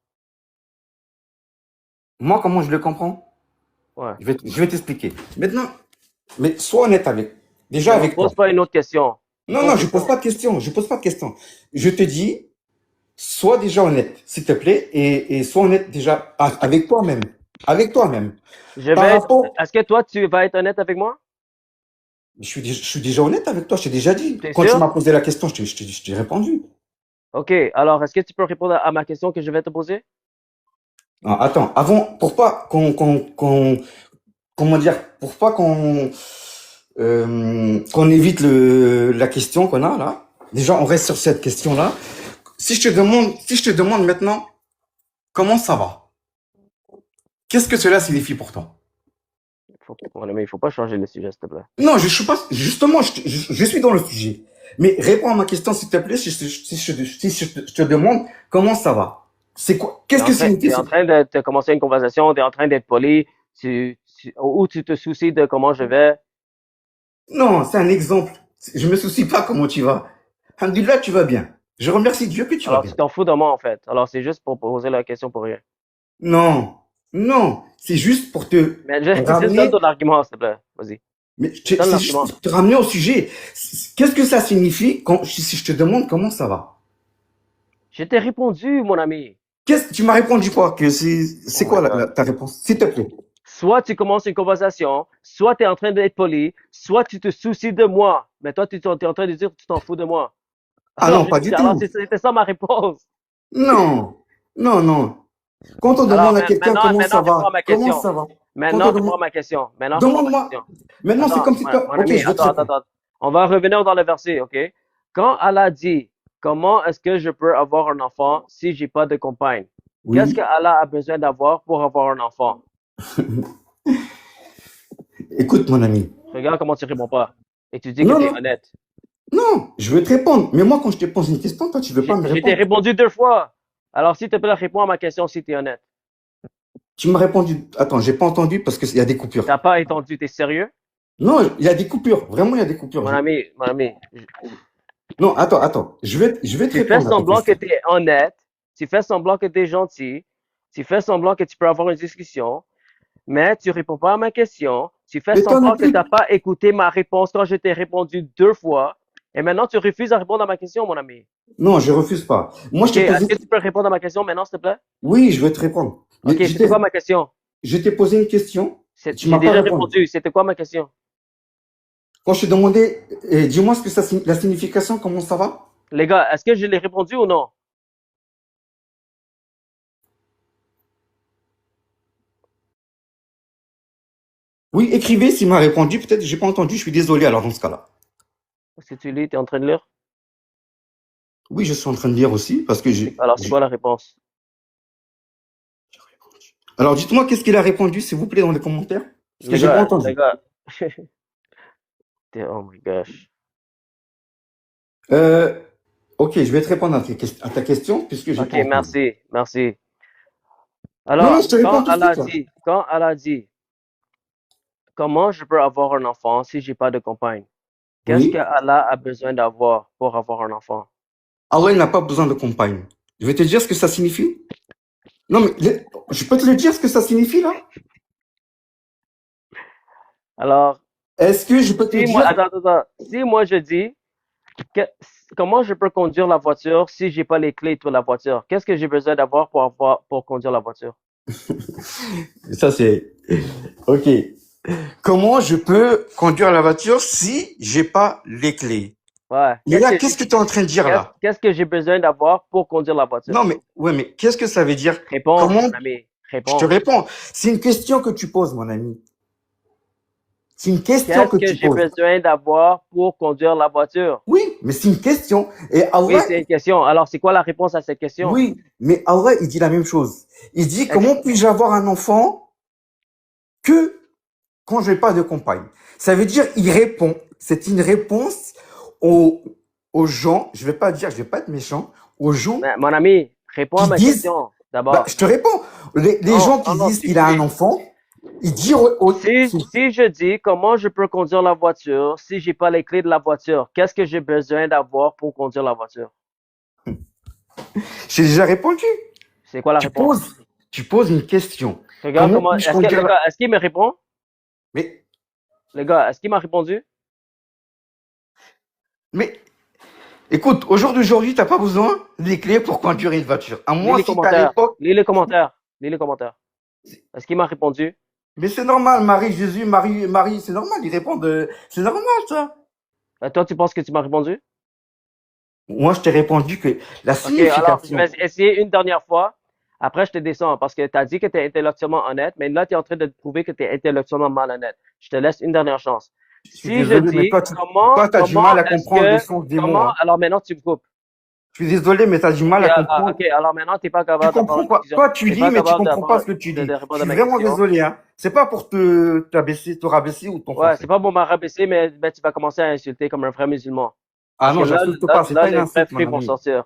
S9: moi, comment je le comprends?
S1: Ouais.
S9: Je vais t'expliquer. Maintenant, mais sois honnête déjà
S1: Ne me
S9: avec toi.
S1: pose pas une autre question.
S9: Non,
S1: Ton
S9: non, je
S1: question.
S9: pose pas de questions. Je pose pas de questions. Je te dis, sois déjà honnête, s'il te plaît, et sois honnête déjà avec toi-même. Avec toi-même.
S1: Je
S9: Par
S1: vais être.
S9: rapport,
S1: Est-ce que toi tu vas être honnête avec moi?
S9: je suis déjà honnête avec toi, je t'ai déjà dit.
S1: T'es
S9: Quand tu
S1: sûr?
S9: m'as posé la question, je t'ai répondu.
S1: Ok. Alors est-ce que tu peux répondre à ma question que je vais te poser?
S9: Non, attends, avant, pour pas comment dire, pour pas qu'on évite la question qu'on a là. Déjà, on reste sur cette question-là. Si je te demande maintenant, comment ça va? Qu'est-ce que cela signifie pour toi?
S1: Mon ami, il faut pas changer le sujet, s'il te plaît.
S9: Non, je suis pas, justement, je suis dans le sujet. Mais réponds à ma question, s'il te plaît, si je te demande comment ça va. C'est quoi? Qu'est-ce que signifie
S1: T'es en train de commencer une conversation, t'es en train d'être poli, ou tu te soucies de comment je vais.
S9: Non, c'est un exemple. Je me soucie pas comment tu vas. Alhamdulillah, tu vas bien. Je remercie Dieu que tu vas
S1: Alors tu
S9: bien.
S1: t'en fous de moi en fait. Alors c'est juste pour poser la question pour rien.
S9: Non, non, c'est juste pour te
S1: Mais juste donne
S9: ramener,
S1: ton argument, s'il te plaît. Vas-y.
S9: mais
S1: Donne
S9: c'est juste
S1: l'argument.
S9: pour te ramener au sujet. Qu'est-ce que ça signifie si je te demande comment ça va?
S1: Je t'ai répondu, mon ami.
S9: Tu m'as répondu quoi?
S1: Oh
S9: C'est
S1: my
S9: quoi
S1: God.
S9: ta réponse? S'il te plaît.
S1: Soit tu commences une conversation, soit tu es en train d'être poli, soit tu te soucies de moi. Mais toi, tu es en train de dire que tu t'en fous de moi.
S9: Ah non, pas du
S1: Alors
S9: tout.
S1: c'était ça ma réponse.
S9: Non, non, non. Quand on
S1: Alors
S9: demande à quelqu'un comment ça
S1: maintenant réponds à
S9: va,
S1: ma
S9: comment
S1: question.
S9: ça va? Quand on
S1: Maintenant réponds
S9: demande,
S1: à ma question. Maintenant réponds à ma
S9: demande-moi.
S1: question.
S9: Maintenant, c'est
S1: Attends,
S9: comme si toi,
S1: mon
S9: ok,
S1: ami,
S9: je vais te répondre.
S1: attends. On va revenir dans le verset, ok? Quand Allah dit, comment est-ce que je peux avoir un enfant si j'ai pas de compagne? Qu'est-ce que
S9: Oui.
S1: Allah a besoin d'avoir pour avoir un enfant?
S9: Écoute, mon ami.
S1: Regarde comment tu réponds pas. Et tu dis que
S9: Non,
S1: tu es
S9: non,
S1: honnête.
S9: non, je veux te répondre. Mais moi, quand je te pose une question, toi, tu veux pas me
S1: Je t'ai
S9: répondre.
S1: répondu 2 fois. Alors, s'il te plaît, réponds à ma question si tu es honnête.
S9: Tu m'as répondu. Attends, j'ai pas entendu parce qu'il y a des coupures.
S1: T'as pas entendu, t'es sérieux?
S9: Non, il y a des coupures. Vraiment, il y a des coupures.
S1: Mon ami,
S9: Non, attends. Je vais te
S1: tu fais
S9: répondre à ta
S1: semblant que
S9: question.
S1: tu es honnête, tu fais semblant que tu es gentil, tu fais semblant que tu peux avoir une discussion, mais tu réponds pas à ma question, tu fais
S9: Mais toi non
S1: semblant que tu
S9: plus.
S1: n'as pas écouté ma réponse quand je t'ai répondu 2 fois, et maintenant tu refuses à répondre à ma question, mon ami.
S9: Non, je refuse pas. Moi, je
S1: Ok,
S9: t'ai posé.
S1: est-ce que tu peux répondre à ma question maintenant, s'il te plaît?
S9: Oui, je vais te répondre. Mais
S1: Ok, c'était quoi ma question?
S9: je t'ai posé une question. Tu
S1: J'ai
S9: m'as pas
S1: déjà
S9: répondu.
S1: répondu, c'était quoi ma question?
S9: Quand je te demandais, dis-moi ce que la signification, comment ça va?
S1: Les gars, est-ce que je l'ai répondu ou non?
S9: Oui, écrivez s'il m'a répondu. Peut-être que j'ai pas entendu. Je suis désolé alors dans ce cas-là.
S1: Est-ce que tu lis, tu es en train de lire?
S9: Oui, je suis en train de lire aussi parce que
S1: Alors, c'est quoi la réponse?
S9: Alors, dites-moi qu'est-ce qu'il a répondu, s'il vous plaît, dans les commentaires. Parce que j'ai pas entendu.
S1: Les gars. Oh my gosh.
S9: Ok, je vais te répondre à ta question puisque j'ai
S1: Ok,
S9: pas entendu.
S1: merci.
S9: Non,
S1: Alors,
S9: je te réponds tout de suite, là.
S1: quand Allah dit, comment je peux avoir un enfant si j'ai pas de compagne? Qu'est-ce que
S9: Oui.
S1: Allah a besoin d'avoir pour avoir un enfant?
S9: Allah, il n'a pas besoin de compagne. Je vais te dire ce que ça signifie. Non, mais je peux te le dire ce que ça signifie, là?
S1: Alors,
S9: Est-ce que je peux te dire?
S1: attends. Si moi je dis, que, comment je peux conduire la voiture si j'ai pas les clés pour la voiture? Qu'est-ce que j'ai besoin d'avoir pour conduire la voiture?
S9: Ça, c'est... Ok. Comment je peux conduire la voiture si j'ai pas les clés?
S1: Ouais.
S9: Mais là, qu'est-ce que tu es en train de dire, là?
S1: Qu'est-ce que j'ai besoin d'avoir pour conduire la voiture?
S9: Non, mais, ouais, mais qu'est-ce que ça veut dire?
S1: Réponds,
S9: Comment?
S1: mon ami.
S9: Je te réponds. C'est une question que tu poses, mon ami. C'est une question
S1: Qu'est-ce
S9: que
S1: que
S9: tu
S1: j'ai
S9: poses.
S1: besoin d'avoir pour conduire la voiture?
S9: Oui, mais c'est une question. Et
S1: Oui,
S9: Allah,
S1: c'est une question. Alors, c'est quoi la réponse à cette question?
S9: oui, mais Allah, il dit la même chose. Il dit,
S1: Est-ce
S9: comment puis-je avoir un enfant que quand je n'ai pas de compagne? Ça veut dire, il répond. C'est une réponse aux, aux gens, je vais pas dire, je vais pas être méchant, aux gens
S1: Mais, mon ami, réponds à
S9: qui
S1: ma
S9: disent,
S1: question
S9: bah,
S1: d'abord.
S9: je te réponds. Les
S1: Non,
S9: gens qui
S1: non, non,
S9: disent qu'il a un enfant, il dit,
S1: si je dis comment je peux conduire la voiture si j'ai pas les clés de la voiture, qu'est-ce que j'ai besoin d'avoir pour conduire la voiture?
S9: j'ai déjà répondu.
S1: C'est quoi la
S9: Tu
S1: réponse?
S9: poses, tu poses une question.
S1: Regarde
S9: Comment
S1: comment,
S9: puis-je
S1: est-ce que,
S9: conduire
S1: les gars, est-ce qu'il me répond?
S9: mais,
S1: Les gars, est-ce qu'il m'a répondu?
S9: mais, écoute, au jour d'aujourd'hui, t'as pas besoin des clés pour conduire une voiture. À
S1: Lis
S9: moins
S1: les
S9: si t'as
S1: commentaires.
S9: l'époque.
S1: Lis les commentaires. Lis les commentaires. Est-ce qu'il m'a répondu?
S9: Mais c'est normal, Marie, Jésus, Marie, c'est normal, ils répondent. C'est normal, ça.
S1: Toi, tu penses que tu m'as répondu?
S9: Moi, je t'ai répondu que la
S1: Ok, alors je
S9: signification.
S1: vais essayer une dernière fois. Après, je te descends parce que tu as dit que tu es intellectuellement honnête, mais là, tu es en train de te prouver que tu es intellectuellement malhonnête. Je te laisse une dernière chance.
S9: Je suis
S1: Si je
S9: désolé, mais
S1: dis
S9: toi, t'as du mal à comprendre le sens des mots, hein.
S1: alors maintenant tu me coupes.
S9: Je suis désolé, mais t'as du
S1: Ok,
S9: mal à comprendre.
S1: ok, alors maintenant t'es pas
S9: Tu
S1: capable d'avoir
S9: comprends
S1: une
S9: pas.
S1: discussion.
S9: Toi, tu
S1: T'es
S9: lis,
S1: pas
S9: mais tu
S1: capable
S9: comprends pas ce que tu
S1: de
S9: dis. Je
S1: répondre à
S9: suis
S1: ma
S9: vraiment
S1: question.
S9: désolé, hein. C'est pas pour te rabaisser ou
S1: Ouais, c'est
S9: t'enfoncer.
S1: pas pour m'arabaisser, mais ben, tu vas commencer à insulter comme un vrai musulman.
S9: Ah
S1: Parce que
S9: non, j'insulte pas, c'est pas une
S1: les vrais
S9: insulte, mon
S1: fruits vont
S9: ami.
S1: sortir.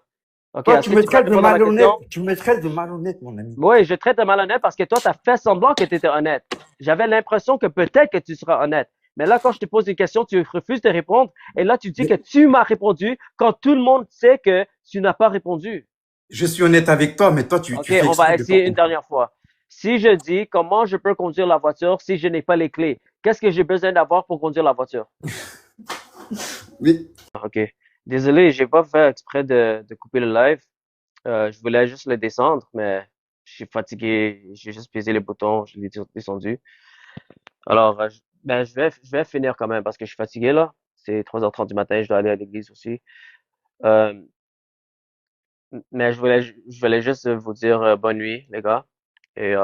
S1: Ok,
S9: Toi,
S1: est-ce
S9: tu
S1: que
S9: me
S1: tu peux
S9: traites de
S1: répondre à ma question?
S9: malhonnête. Tu me traites de malhonnête, mon ami.
S1: Oui, je traite de malhonnête parce que toi, tu as fait semblant que tu étais honnête. J'avais l'impression que peut-être que tu seras honnête. Mais là, quand je te pose une question, tu refuses de répondre. Et là, tu dis
S9: Mais
S1: que tu m'as répondu quand tout le monde sait que tu n'as pas répondu.
S9: je suis honnête avec toi, mais toi,
S1: OK,
S9: tu fais
S1: on
S9: exprès
S1: va
S9: de pas
S1: essayer une
S9: comprendre.
S1: dernière fois. Si je dis comment je peux conduire la voiture si je n'ai pas les clés, qu'est-ce que j'ai besoin d'avoir pour conduire la voiture?
S9: Mais
S1: OK. Désolé, j'ai pas fait exprès de couper le live. Je voulais juste le descendre, mais je suis fatigué. J'ai juste pesé le bouton, je l'ai descendu. Alors, je vais finir quand même parce que je suis fatigué là. C'est 3h30 du matin, je dois aller à l'église aussi. Euh, mais je voulais juste vous dire bonne nuit, les gars. Et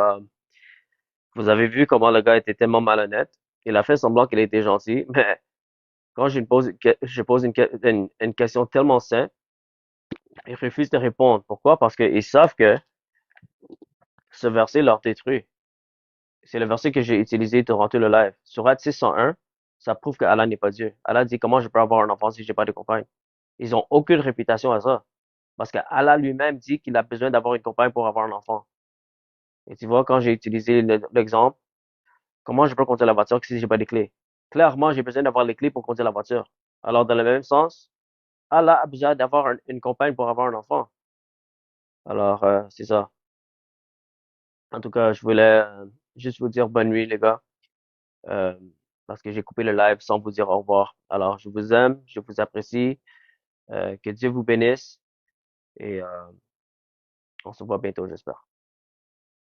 S1: vous avez vu comment le gars était tellement malhonnête. Il a fait semblant qu'il était gentil, mais quand je pose une question tellement simple, il refuse de répondre. Pourquoi? Parce qu'ils savent que ce verset leur détruit. C'est le verset que j'ai utilisé durant tout le live. Surat 601, ça prouve que Allah n'est pas Dieu. Allah dit comment je peux avoir un enfant si j'ai pas de compagne. Ils ont aucune réputation à ça. Parce que Allah lui-même dit qu'il a besoin d'avoir une compagne pour avoir un enfant. Et tu vois, quand j'ai utilisé l'exemple, comment je peux conduire la voiture si j'ai pas de clés? Clairement, j'ai besoin d'avoir les clés pour conduire la voiture. Alors, dans le même sens, Allah a besoin d'avoir une compagne pour avoir un enfant. Alors, c'est ça. En tout cas, je voulais juste vous dire bonne nuit, les gars. Euh, parce que j'ai coupé le live sans vous dire au revoir. Alors, je vous aime, je vous apprécie. Que Dieu vous bénisse et on se voit bientôt, j'espère.